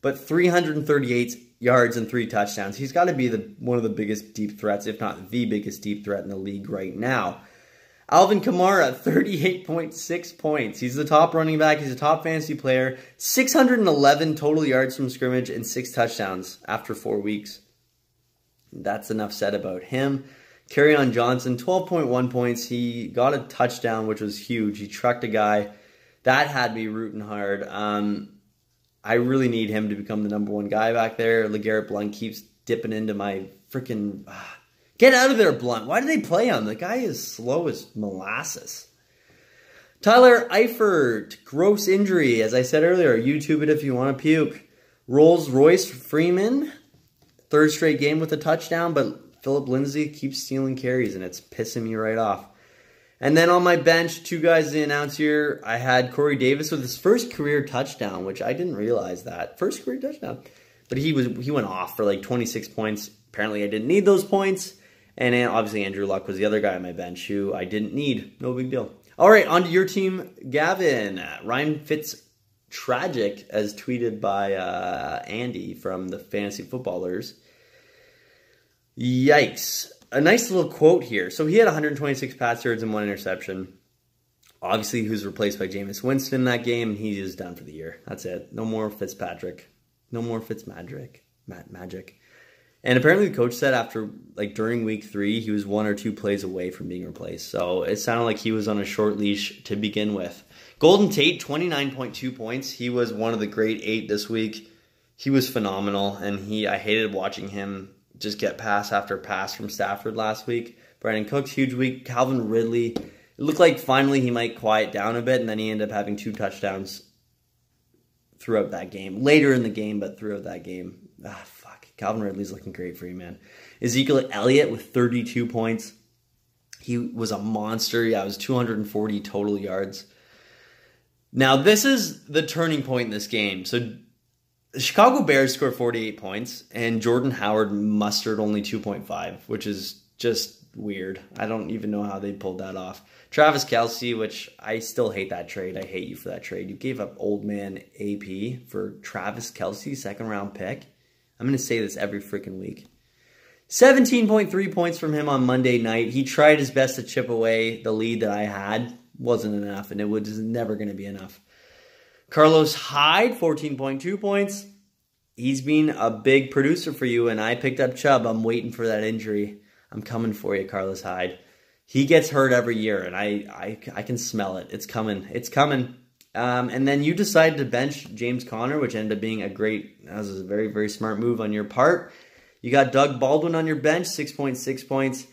but 338 yards and 3 touchdowns. He's got to be one of the biggest deep threats, if not the biggest deep threat in the league right now. Alvin Kamara, 38.6 points. He's the top running back. He's a top fantasy player. 611 total yards from scrimmage and 6 touchdowns after 4 weeks. That's enough said about him. Kerryon Johnson, 12.1 points. He got a touchdown, which was huge. He trucked a guy. That had me rooting hard. I really need him to become the number 1 guy back there. LeGarrette Blount keeps dipping into my freaking... Get out of there, Blunt. Why do they play him? The guy is slow as molasses. Tyler Eifert, gross injury. As I said earlier, YouTube it if you want to puke. Rolls-Royce Freeman, 3rd straight game with a touchdown, but Philip Lindsay keeps stealing carries, and it's pissing me right off. And then on my bench, 2 guys to announce here. I had Corey Davis with his first career touchdown, which I didn't realize that. First career touchdown. But he went off for like 26 points. Apparently I didn't need those points. And then obviously Andrew Luck was the other guy on my bench who I didn't need. No big deal. All right, on to your team, Gavin. Ryan Fitztragic, as tweeted by Andy from the Fantasy Footballers. Yikes. A nice little quote here. So he had 126 pass yards and 1 interception. Obviously, he was replaced by Jameis Winston in that game, and he is done for the year. That's it. No more Fitzpatrick. No more Fitzmagic. Magic. And apparently the coach said during week 3, he was 1 or 2 plays away from being replaced. So it sounded like he was on a short leash to begin with. Golden Tate, 29.2 points. He was one of the great 8 this week. He was phenomenal, and I hated watching him just get pass after pass from Stafford last week. Brandon Cooks, huge week. Calvin Ridley, it looked like finally he might quiet down a bit, and then he ended up having 2 touchdowns throughout that game. Later in the game, but throughout that game. Calvin Ridley's looking great for you, man. Ezekiel Elliott with 32 points. He was a monster. Yeah, it was 240 total yards. Now, this is the turning point in this game. So, the Chicago Bears scored 48 points, and Jordan Howard mustered only 2.5, which is just weird. I don't even know how they pulled that off. Travis Kelce, which I still hate that trade. I hate you for that trade. You gave up old man AP for Travis Kelce, 2nd-round pick. I'm going to say this every freaking week. 17.3 points from him on Monday night. He tried his best to chip away the lead that I had. Wasn't enough, and it was never going to be enough. Carlos Hyde, 14.2 points. He's been a big producer for you, and I picked up Chubb. I'm waiting for that injury. I'm coming for you, Carlos Hyde. He gets hurt every year, and I can smell it. It's coming. It's coming. And then you decided to bench James Conner, which ended up being that was a very, very smart move on your part. You got Doug Baldwin on your bench, 6.6 points.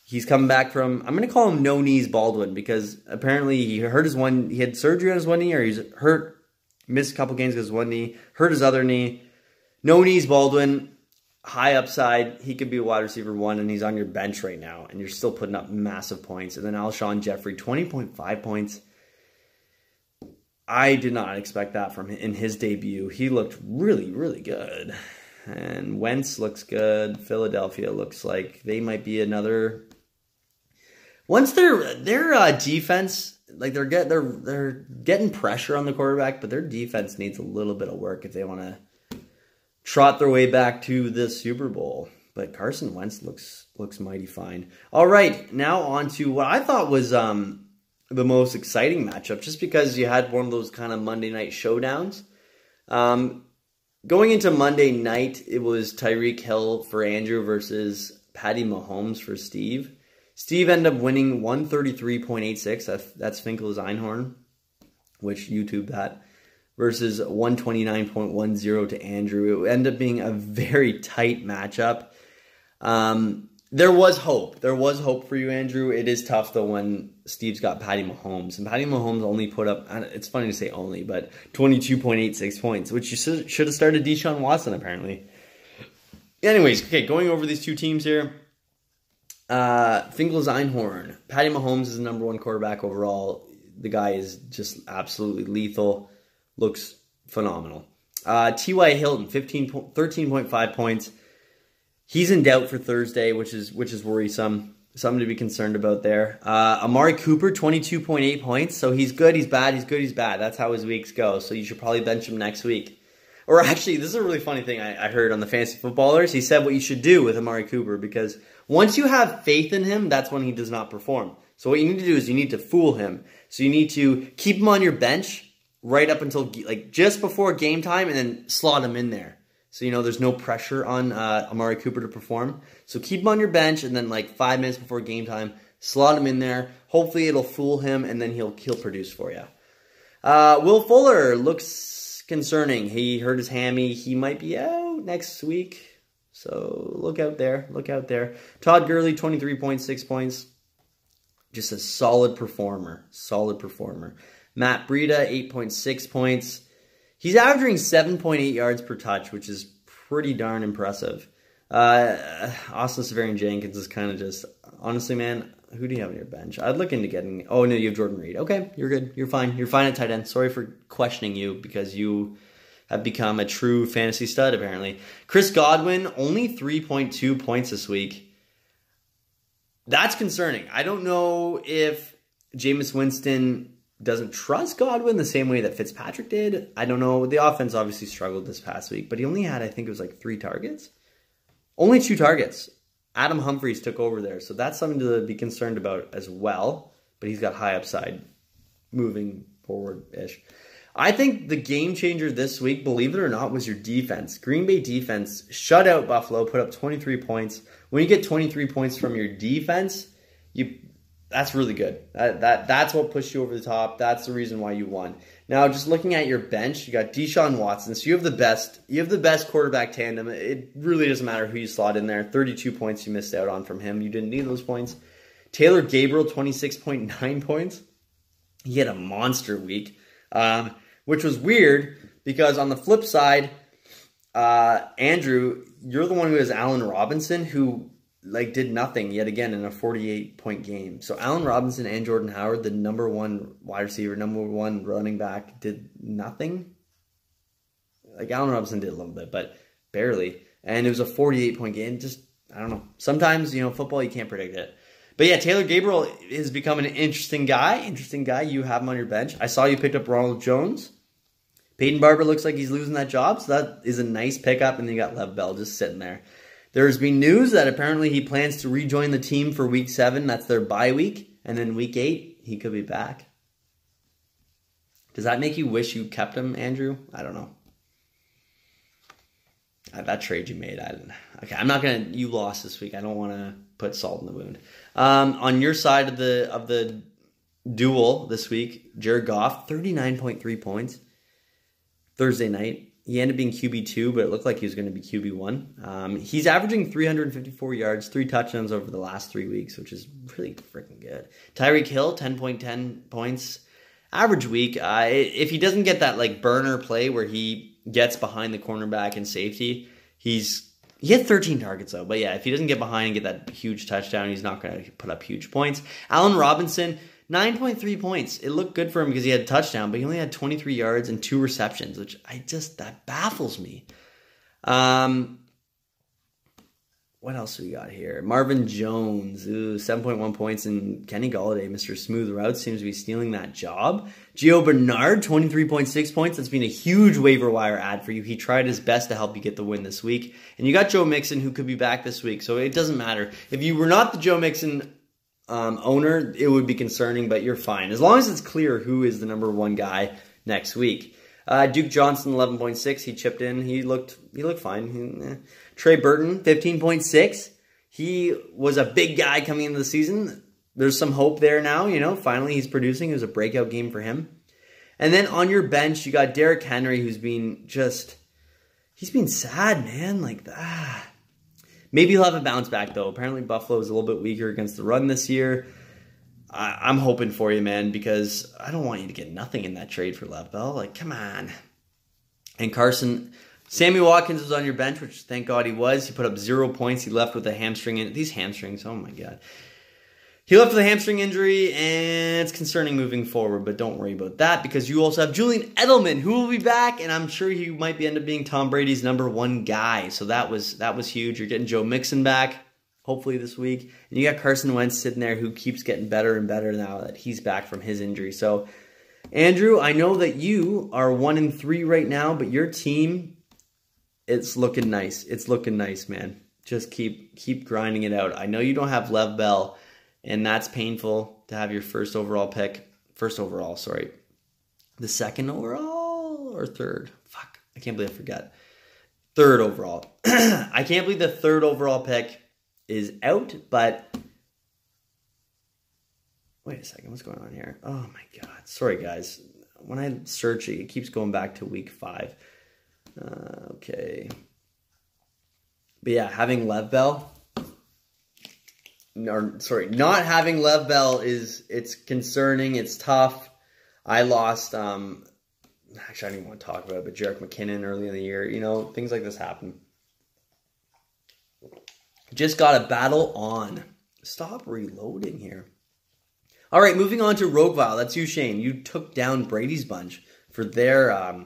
He's coming back from, I'm going to call him No Knees Baldwin, because apparently he had surgery on his one knee, or he's hurt, missed a couple games because his one knee, hurt his other knee. No Knees Baldwin, high upside. He could be a wide receiver 1, and he's on your bench right now, and you're still putting up massive points. And then Alshon Jeffrey, 20.5 points. I did not expect that from him in his debut. He looked really, really good. And Wentz looks good. Philadelphia looks like they might be another. Once their defense, like they're getting pressure on the quarterback, but their defense needs a little bit of work if they want to trot their way back to the Super Bowl. But Carson Wentz looks mighty fine. All right, now on to what I thought was the most exciting matchup, just because you had one of those kind of Monday night showdowns. Going into Monday night, it was Tyreek Hill for Andrew versus Patty Mahomes for Steve. Steve ended up winning 133.86. That's Finkel's Einhorn, which YouTube that, versus 129.10 to Andrew. It ended up being a very tight matchup. There was hope. There was hope for you, Andrew. It is tough, though, when Steve's got Patty Mahomes. And Patty Mahomes only put up, it's funny to say only, but 22.86 points, which you should have started Deshaun Watson, apparently. Anyways, okay, going over these two teams here. Finkel's Einhorn. Patty Mahomes is the number 1 quarterback overall. The guy is just absolutely lethal. Looks phenomenal. T.Y. Hilton, 13.5 points. He's in doubt for Thursday, which is worrisome. Something to be concerned about there. Amari Cooper, 22.8 points. So he's good, he's bad, he's good, he's bad. That's how his weeks go. So you should probably bench him next week. Or actually, this is a really funny thing I heard on the Fantasy Footballers. He said what you should do with Amari Cooper, because once you have faith in him, that's when he does not perform. So what you need to do is you need to fool him. So you need to keep him on your bench right up until like just before game time, and then slot him in there. So, you know, there's no pressure on Amari Cooper to perform. So keep him on your bench, and then like 5 minutes before game time, slot him in there. Hopefully it'll fool him, and then he'll produce for you. Will Fuller looks concerning. He hurt his hammy. He might be out next week. So look out there. Look out there. Todd Gurley, 23.6 points. Just a solid performer. Solid performer. Matt Breida, 8.6 points. He's averaging 7.8 yards per touch, which is pretty darn impressive. Austin Seferian-Jenkins is kind of just... Honestly, man, who do you have on your bench? I'd look into getting... Oh, no, you have Jordan Reed. Okay, you're good. You're fine. You're fine at tight end. Sorry for questioning you, because you have become a true fantasy stud, apparently. Chris Godwin, only 3.2 points this week. That's concerning. I don't know if Jameis Winston doesn't trust Godwin the same way that Fitzpatrick did. I don't know. The offense obviously struggled this past week, but he only had, I think it was like 3 targets. Only 2 targets. Adam Humphries took over there, so that's something to be concerned about as well, but he's got high upside moving forward-ish. I think the game changer this week, believe it or not, was your defense. Green Bay defense shut out Buffalo, put up 23 points. When you get 23 points from your defense, that's really good. That's what pushed you over the top. That's the reason why you won. Now, just looking at your bench, you got Deshaun Watson. So you have the best quarterback tandem. It really doesn't matter who you slot in there. 32 points you missed out on from him. You didn't need those points. Taylor Gabriel, 26.9 points. He had a monster week, which was weird because on the flip side, Andrew, you're the one who has Allen Robinson, who did nothing yet again in a 48-point game. So Allen Robinson and Jordan Howard, the number 1 wide receiver, number 1 running back, did nothing. Allen Robinson did a little bit, but barely. And it was a 48-point game. Just, I don't know. Sometimes, football, you can't predict it. But yeah, Taylor Gabriel has become an interesting guy. You have him on your bench. I saw you picked up Ronald Jones. Peyton Barber looks like he's losing that job, so that is a nice pickup. And then you got Lev Bell just sitting there. There's been news that apparently he plans to rejoin the team for week 7. That's their bye week. And then week 8, he could be back. Does that make you wish you kept him, Andrew? I don't know. That trade you made, okay, I'm not going to... You lost this week. I don't want to put salt in the wound. On your side of the duel this week, Jared Goff, 39.3 points. Thursday night. He ended up being QB2, but it looked like he was going to be QB1. He's averaging 354 yards, 3 touchdowns over the last 3 weeks, which is really freaking good. Tyreek Hill, 10.10 points. Average week. If he doesn't get that burner play where he gets behind the cornerback and safety, he had 13 targets though. But yeah, if he doesn't get behind and get that huge touchdown, he's not going to put up huge points. Allen Robinson, 9.3 points. It looked good for him because he had a touchdown, but he only had 23 yards and 2 receptions, which that baffles me. What else do we got here? Marvin Jones, 7.1 points, and Kenny Golladay, Mr. Smooth Route, seems to be stealing that job. Gio Bernard, 23.6 points. That's been a huge waiver wire ad for you. He tried his best to help you get the win this week. And you got Joe Mixon, who could be back this week, so it doesn't matter. If you were not the Joe Mixon owner, it would be concerning, but you're fine. As long as it's clear who is the number 1 guy next week. Duke Johnson, 11.6. He chipped in. He looked fine. Trey Burton, 15.6. He was a big guy coming into the season. There's some hope there now, Finally, he's producing. It was a breakout game for him. And then on your bench, you got Derrick Henry, who's been he's been sad, man. Maybe he'll have a bounce back, though. Apparently, Buffalo is a little bit weaker against the run this year. I'm hoping for you, man, because I don't want you to get nothing in that trade for Lev Bell. Come on. And Sammy Watkins was on your bench, which thank God he was. He put up 0 points. He left with a hamstring. These hamstrings, oh my God. He left with a hamstring injury, and it's concerning moving forward, but don't worry about that because you also have Julian Edelman, who will be back, and I'm sure he might end up being Tom Brady's number 1 guy. So that was huge. You're getting Joe Mixon back, hopefully this week. And you got Carson Wentz sitting there who keeps getting better and better now that he's back from his injury. So, Andrew, I know that you are 1-3 right now, but your team it's looking nice. It's looking nice, man. Just keep grinding it out. I know you don't have Lev Bell, and that's painful to have your first overall, sorry. The second overall or third? Fuck, I can't believe I forgot. Third overall. I can't believe the third overall pick is out, but wait a second, what's going on here? Oh my God, sorry guys. When I search it, it keeps going back to week 5. Okay. But yeah, having Lev Bell, not having Lev Bell it's concerning, it's tough. I lost, actually I don't even want to talk about it, but Jerick McKinnon early in the year, you know, things like this happen. Just got a battle on. Stop reloading here. All right, moving on to Rogueville. That's you, Shane. You took down Brady's Bunch for their, I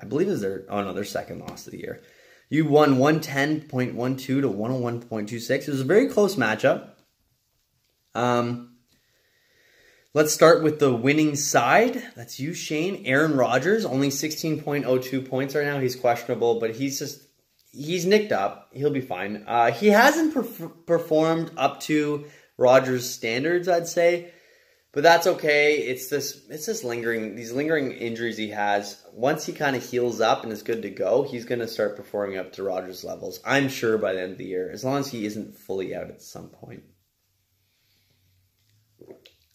believe it was their second loss of the year. You won 110.12 to 101.26. It was a very close matchup. Let's start with the winning side. That's you, Shane. Aaron Rodgers, only 16.02 points right now. He's questionable, but he's nicked up. He'll be fine. He hasn't performed up to Rodgers' standards, I'd say. But that's okay. It's these lingering injuries he has. Once he kind of heals up and is good to go, he's going to start performing up to Rodgers' levels, I'm sure, by the end of the year, as long as he isn't fully out at some point.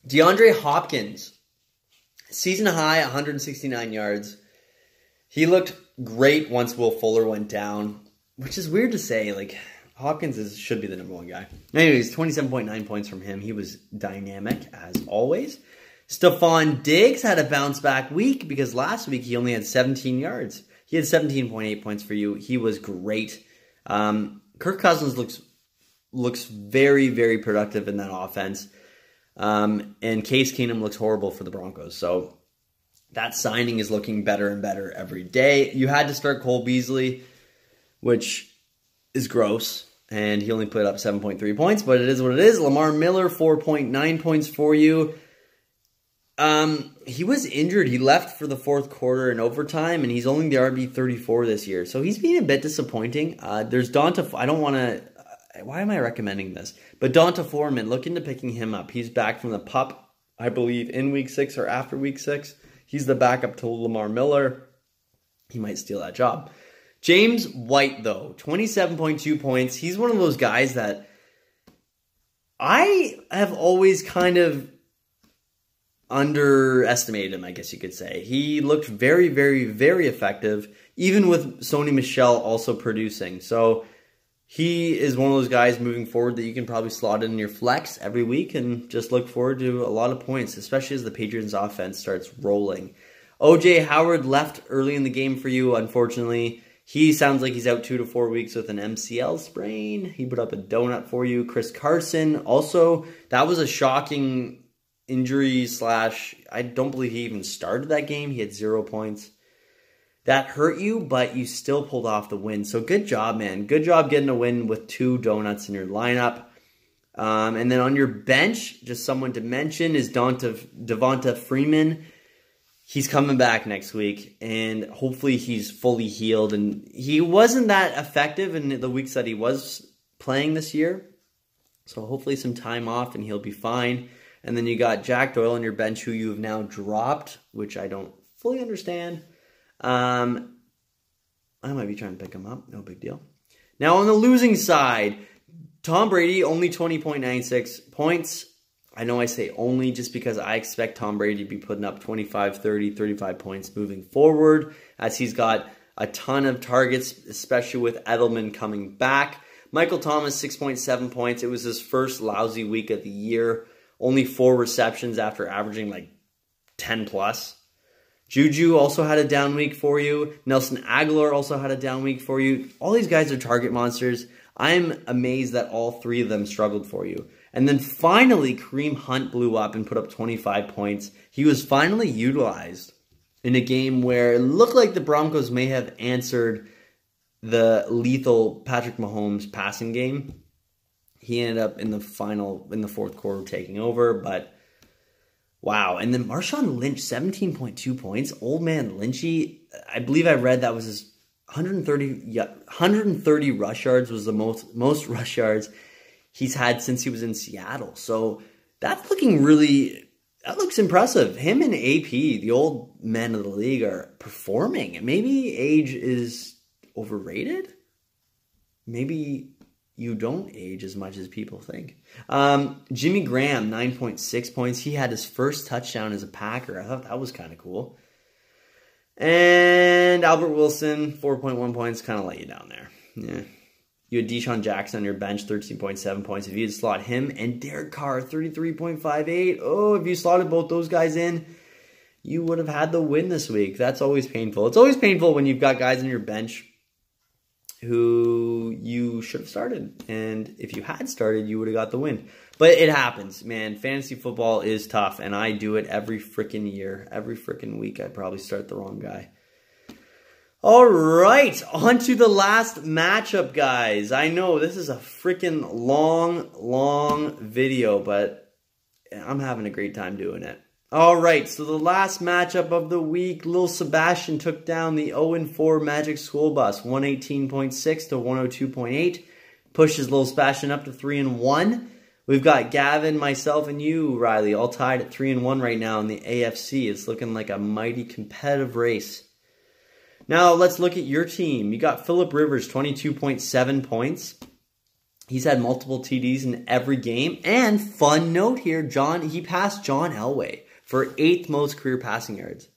DeAndre Hopkins, season high, 169 yards. He looked great once Will Fuller went down, which is weird to say. Like, Hopkins should be the number 1 guy. Anyways, 27.9 points from him. He was dynamic, as always. Stephon Diggs had a bounce-back week because last week he only had 17 yards. He had 17.8 points for you. He was great. Kirk Cousins looks very, very productive in that offense. And Case Keenum looks horrible for the Broncos. So that signing is looking better and better every day. You had to start Cole Beasley, which is gross, and he only put up 7.3 points, but it is what it is. Lamar Miller, 4.9 points for you. He was injured. He left for the fourth quarter in overtime, and he's only the RB34 this year, so he's being a bit disappointing. There's Donta. I don't want to. Why am I recommending this? But Donta Foreman, look into picking him up. He's back from the PUP, I believe, in week 6 or after week 6. He's the backup to Lamar Miller. He might steal that job. James White, though, 27.2 points. He's one of those guys that I have always kind of underestimated him, I guess you could say. He looked very, very, very effective, even with Sony Michel also producing. So he is one of those guys moving forward that you can probably slot in your flex every week and just look forward to a lot of points, especially as the Patriots offense starts rolling. O.J. Howard left early in the game for you, unfortunately. He sounds like he's out 2 to 4 weeks with an MCL sprain. He put up a donut for you. Chris Carson, also, that was a shocking injury / I don't believe he even started that game. He had 0 points. That hurt you, but you still pulled off the win. So good job, man. Good job getting a win with 2 donuts in your lineup. And then on your bench, just someone to mention is Devonta Freeman. He's coming back next week, and hopefully he's fully healed. And he wasn't that effective in the weeks that he was playing this year. So hopefully some time off, and he'll be fine. And then you got Jack Doyle on your bench, who you have now dropped, which I don't fully understand. I might be trying to pick him up. No big deal. Now on the losing side, Tom Brady, only 20.96 points. I know I say only just because I expect Tom Brady to be putting up 25, 30, 35 points moving forward, as he's got a ton of targets, especially with Edelman coming back. Michael Thomas, 6.7 points. It was his first lousy week of the year. Only 4 receptions after averaging like 10 plus. Juju also had a down week for you. Nelson Aguilar also had a down week for you. All these guys are target monsters. I'm amazed that all 3 of them struggled for you. And then finally, Kareem Hunt blew up and put up 25 points. He was finally utilized in a game where it looked like the Broncos may have answered the lethal Patrick Mahomes passing game. He ended up in the fourth quarter taking over, but wow. And then Marshawn Lynch, 17.2 points. Old man Lynchy, I believe I read that was his 130 rush yards was the most rush yards he's had since he was in Seattle. So that looks impressive. Him and AP, the old men of the league, are performing. Maybe age is overrated. Maybe you don't age as much as people think. Jimmy Graham, 9.6 points. He had his first touchdown as a Packer. I thought that was kind of cool. And Albert Wilson, 4.1 points, kind of let you down there. Yeah. You had Deshaun Jackson on your bench, 13.7 points. If you had slot him and Derek Carr, 33.58. Oh, if you slotted both those guys in, you would have had the win this week. That's always painful. It's always painful when you've got guys on your bench who you should have started. And if you had started, you would have got the win. But it happens, man. Fantasy football is tough, and I do it every freaking year. Every freaking week, I probably start the wrong guy. All right, on to the last matchup, guys. I know this is a freaking long video, but I'm having a great time doing it. All right, so the last matchup of the week, Lil Sebastian took down the 0-4 Magic School Bus, 118.6 to 102.8. Pushes Lil Sebastian up to 3-1. We've got Gavin, myself, and you, Riley, all tied at 3-1 right now in the AFC. It's looking like a mighty competitive race. Now, let's look at your team. You got Phillip Rivers, 22.7 points. He's had multiple TDs in every game. And fun note here, he passed John Elway for 8th most career passing yards.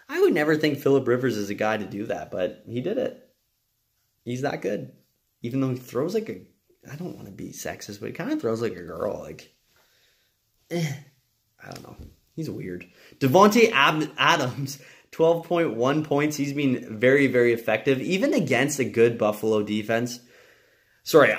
I would never think Phillip Rivers is a guy to do that, but he did it. He's that good. Even though he throws like a... I don't want to be sexist, but he kind of throws like a girl. I don't know. He's weird. Devontae Adams... 12.1 points. He's been very, very effective, even against a good Buffalo defense. Sorry,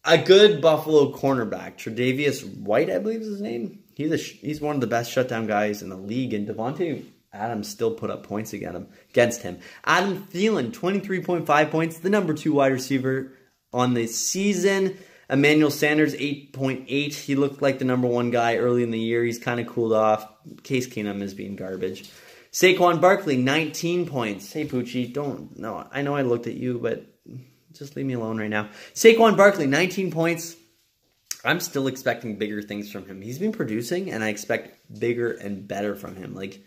a good Buffalo cornerback. Tre'Davious White, I believe is his name. He's one of the best shutdown guys in the league, and Devontae Adams still put up points against him. Adam Thielen, 23.5 points, the number 2 wide receiver on the season. Emmanuel Sanders, 8.8. He looked like the number 1 guy early in the year. He's kind of cooled off. Case Keenum is being garbage. Saquon Barkley, 19 points. Hey, Poochie, no, I know I looked at you, but just leave me alone right now. Saquon Barkley, 19 points. I'm still expecting bigger things from him. He's been producing, and I expect bigger and better from him. Like,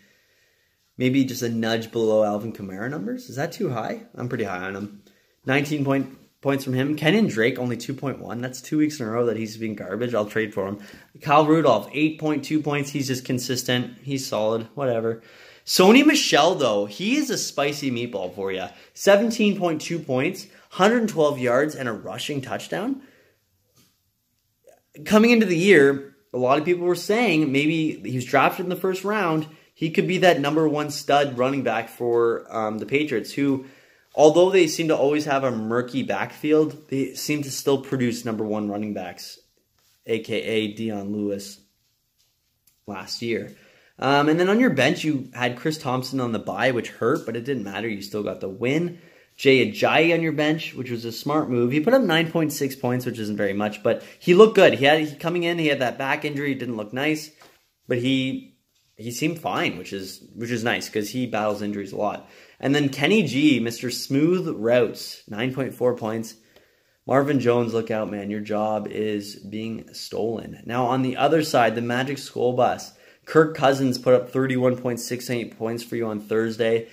maybe just a nudge below Alvin Kamara numbers. Is that too high? I'm pretty high on him. 19 points from him. Kenyon Drake, only 2.1. That's 2 weeks in a row that he's been garbage. I'll trade for him. Kyle Rudolph, 8.2 points. He's just consistent. He's solid. Whatever. Sony Michel, though, he is a spicy meatball for you. 17.2 points, 112 yards, and a rushing touchdown. Coming into the year, a lot of people were saying maybe he was drafted in the first round. He could be that number 1 stud running back for the Patriots, who, although they seem to always have a murky backfield, they seem to still produce number 1 running backs, a.k.a. Dion Lewis, last year. And then on your bench, you had Chris Thompson on the bye, which hurt, but it didn't matter. You still got the win. Jay Ajayi on your bench, which was a smart move. He put up 9.6 points, which isn't very much, but he looked good. Coming in, he had that back injury. It didn't look nice, but he seemed fine, which is nice because he battles injuries a lot. And then Kenny G, Mr. Smooth Routes, 9.4 points. Marvin Jones, look out, man. Your job is being stolen. Now, on the other side, the Magic School Bus. Kirk Cousins put up 31.68 points for you on Thursday.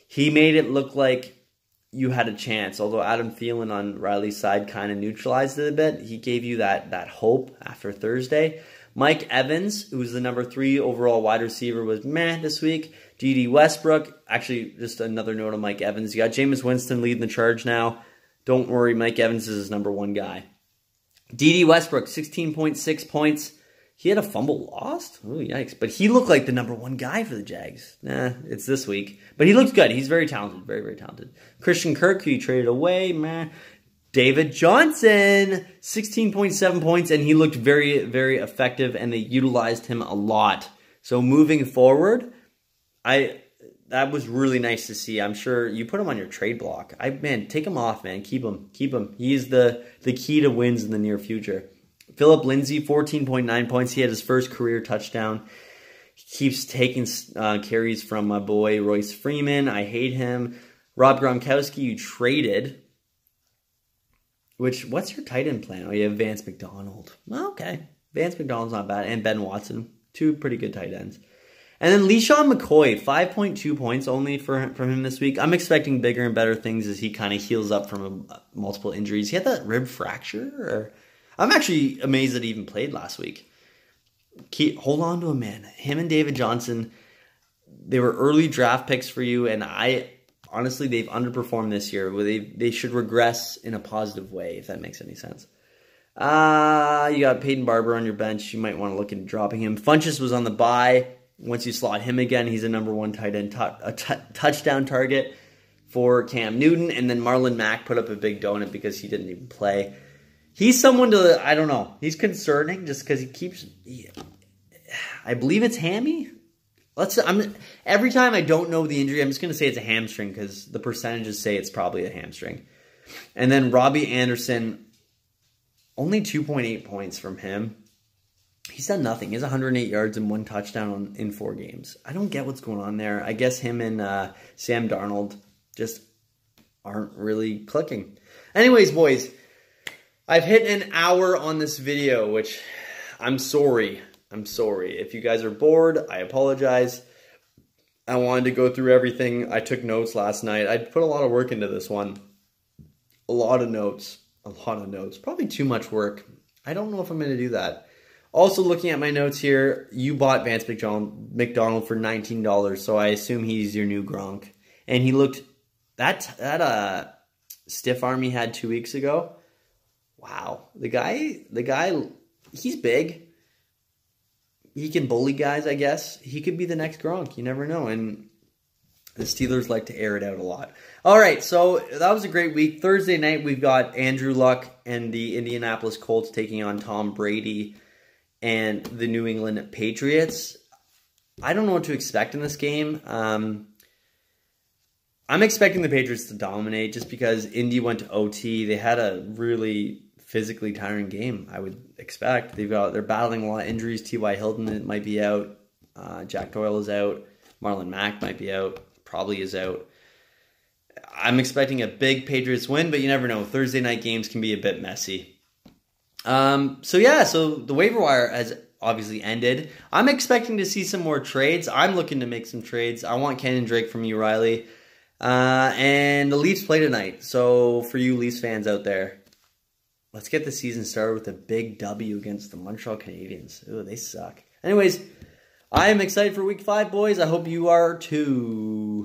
He made it look like you had a chance, although Adam Thielen on Riley's side kind of neutralized it a bit. He gave you that hope after Thursday. Mike Evans, who was the number 3 overall wide receiver, was meh this week. D.D. Westbrook, actually just another note on Mike Evans. You got Jameis Winston leading the charge now. Don't worry, Mike Evans is his number 1 guy. D.D. Westbrook, 16.6 points. He had a fumble lost? Oh, yikes. But he looked like the number 1 guy for the Jags. Nah, it's this week. But he looks good. He's very talented. Very, very talented. Christian Kirk, who you traded away, meh. David Johnson, 16.7 points, and he looked very, very effective, and they utilized him a lot. So moving forward, that was really nice to see. I'm sure you put him on your trade block. Man, take him off, man. Keep him. He's the key to wins in the near future. Philip Lindsay, 14.9 points. He had his first career touchdown. He keeps taking carries from my boy Royce Freeman. I hate him. Rob Gronkowski, you traded. What's your tight end plan? Oh, you have Vance McDonald. Oh, okay. Vance McDonald's not bad. And Ben Watson. 2 pretty good tight ends. And then LeSean McCoy, 5.2 points only from him this week. I'm expecting bigger and better things as he kind of heals up from multiple injuries. He had that rib fracture. I'm actually amazed that he even played last week. Hold on to him, man. Him and David Johnson, they were early draft picks for you, and honestly, they've underperformed this year. They should regress in a positive way, if that makes any sense. You got Peyton Barber on your bench. You might want to look into dropping him. Funchess was on the bye. Once you slot him again, he's a number 1 tight end, touchdown target for Cam Newton. And then Marlon Mack put up a big donut because he didn't even play. He's someone to, I don't know. He's concerning just because I believe it's hammy. Every time I don't know the injury, I'm just going to say it's a hamstring because the percentages say it's probably a hamstring. And then Robbie Anderson, only 2.8 points from him. He's done nothing. He has 108 yards and 1 touchdown in 4 games. I don't get what's going on there. I guess him and Sam Darnold just aren't really clicking. Anyways, boys, I've hit an hour on this video, which I'm sorry. I'm sorry. If you guys are bored, I apologize. I wanted to go through everything. I took notes last night. I put a lot of work into this one. A lot of notes. A lot of notes. Probably too much work. I don't know if I'm going to do that. Also, looking at my notes here, you bought Vance McDonald for $19, so I assume he's your new Gronk. And he looked, that stiff arm he had 2 weeks ago, wow. The guy, he's big. He can bully guys, I guess. He could be the next Gronk. You never know. And the Steelers like to air it out a lot. All right, so that was a great week. Thursday night, we've got Andrew Luck and the Indianapolis Colts taking on Tom Brady and the New England Patriots. I don't know what to expect in this game. I'm expecting the Patriots to dominate just because Indy went to OT. They had a really physically tiring game, I would expect. They're battling a lot of injuries. T.Y. Hilton might be out. Jack Doyle is out. Marlon Mack might be out. Probably is out. I'm expecting a big Patriots win, but you never know. Thursday night games can be a bit messy. So the waiver wire has obviously ended. I'm expecting to see some more trades. I'm looking to make some trades. I want Kenyon Drake from you, Riley. And the Leafs play tonight. So for you Leafs fans out there, let's get the season started with a big W against the Montreal Canadiens. Ooh, they suck. Anyways, I am excited for week 5, boys. I hope you are too.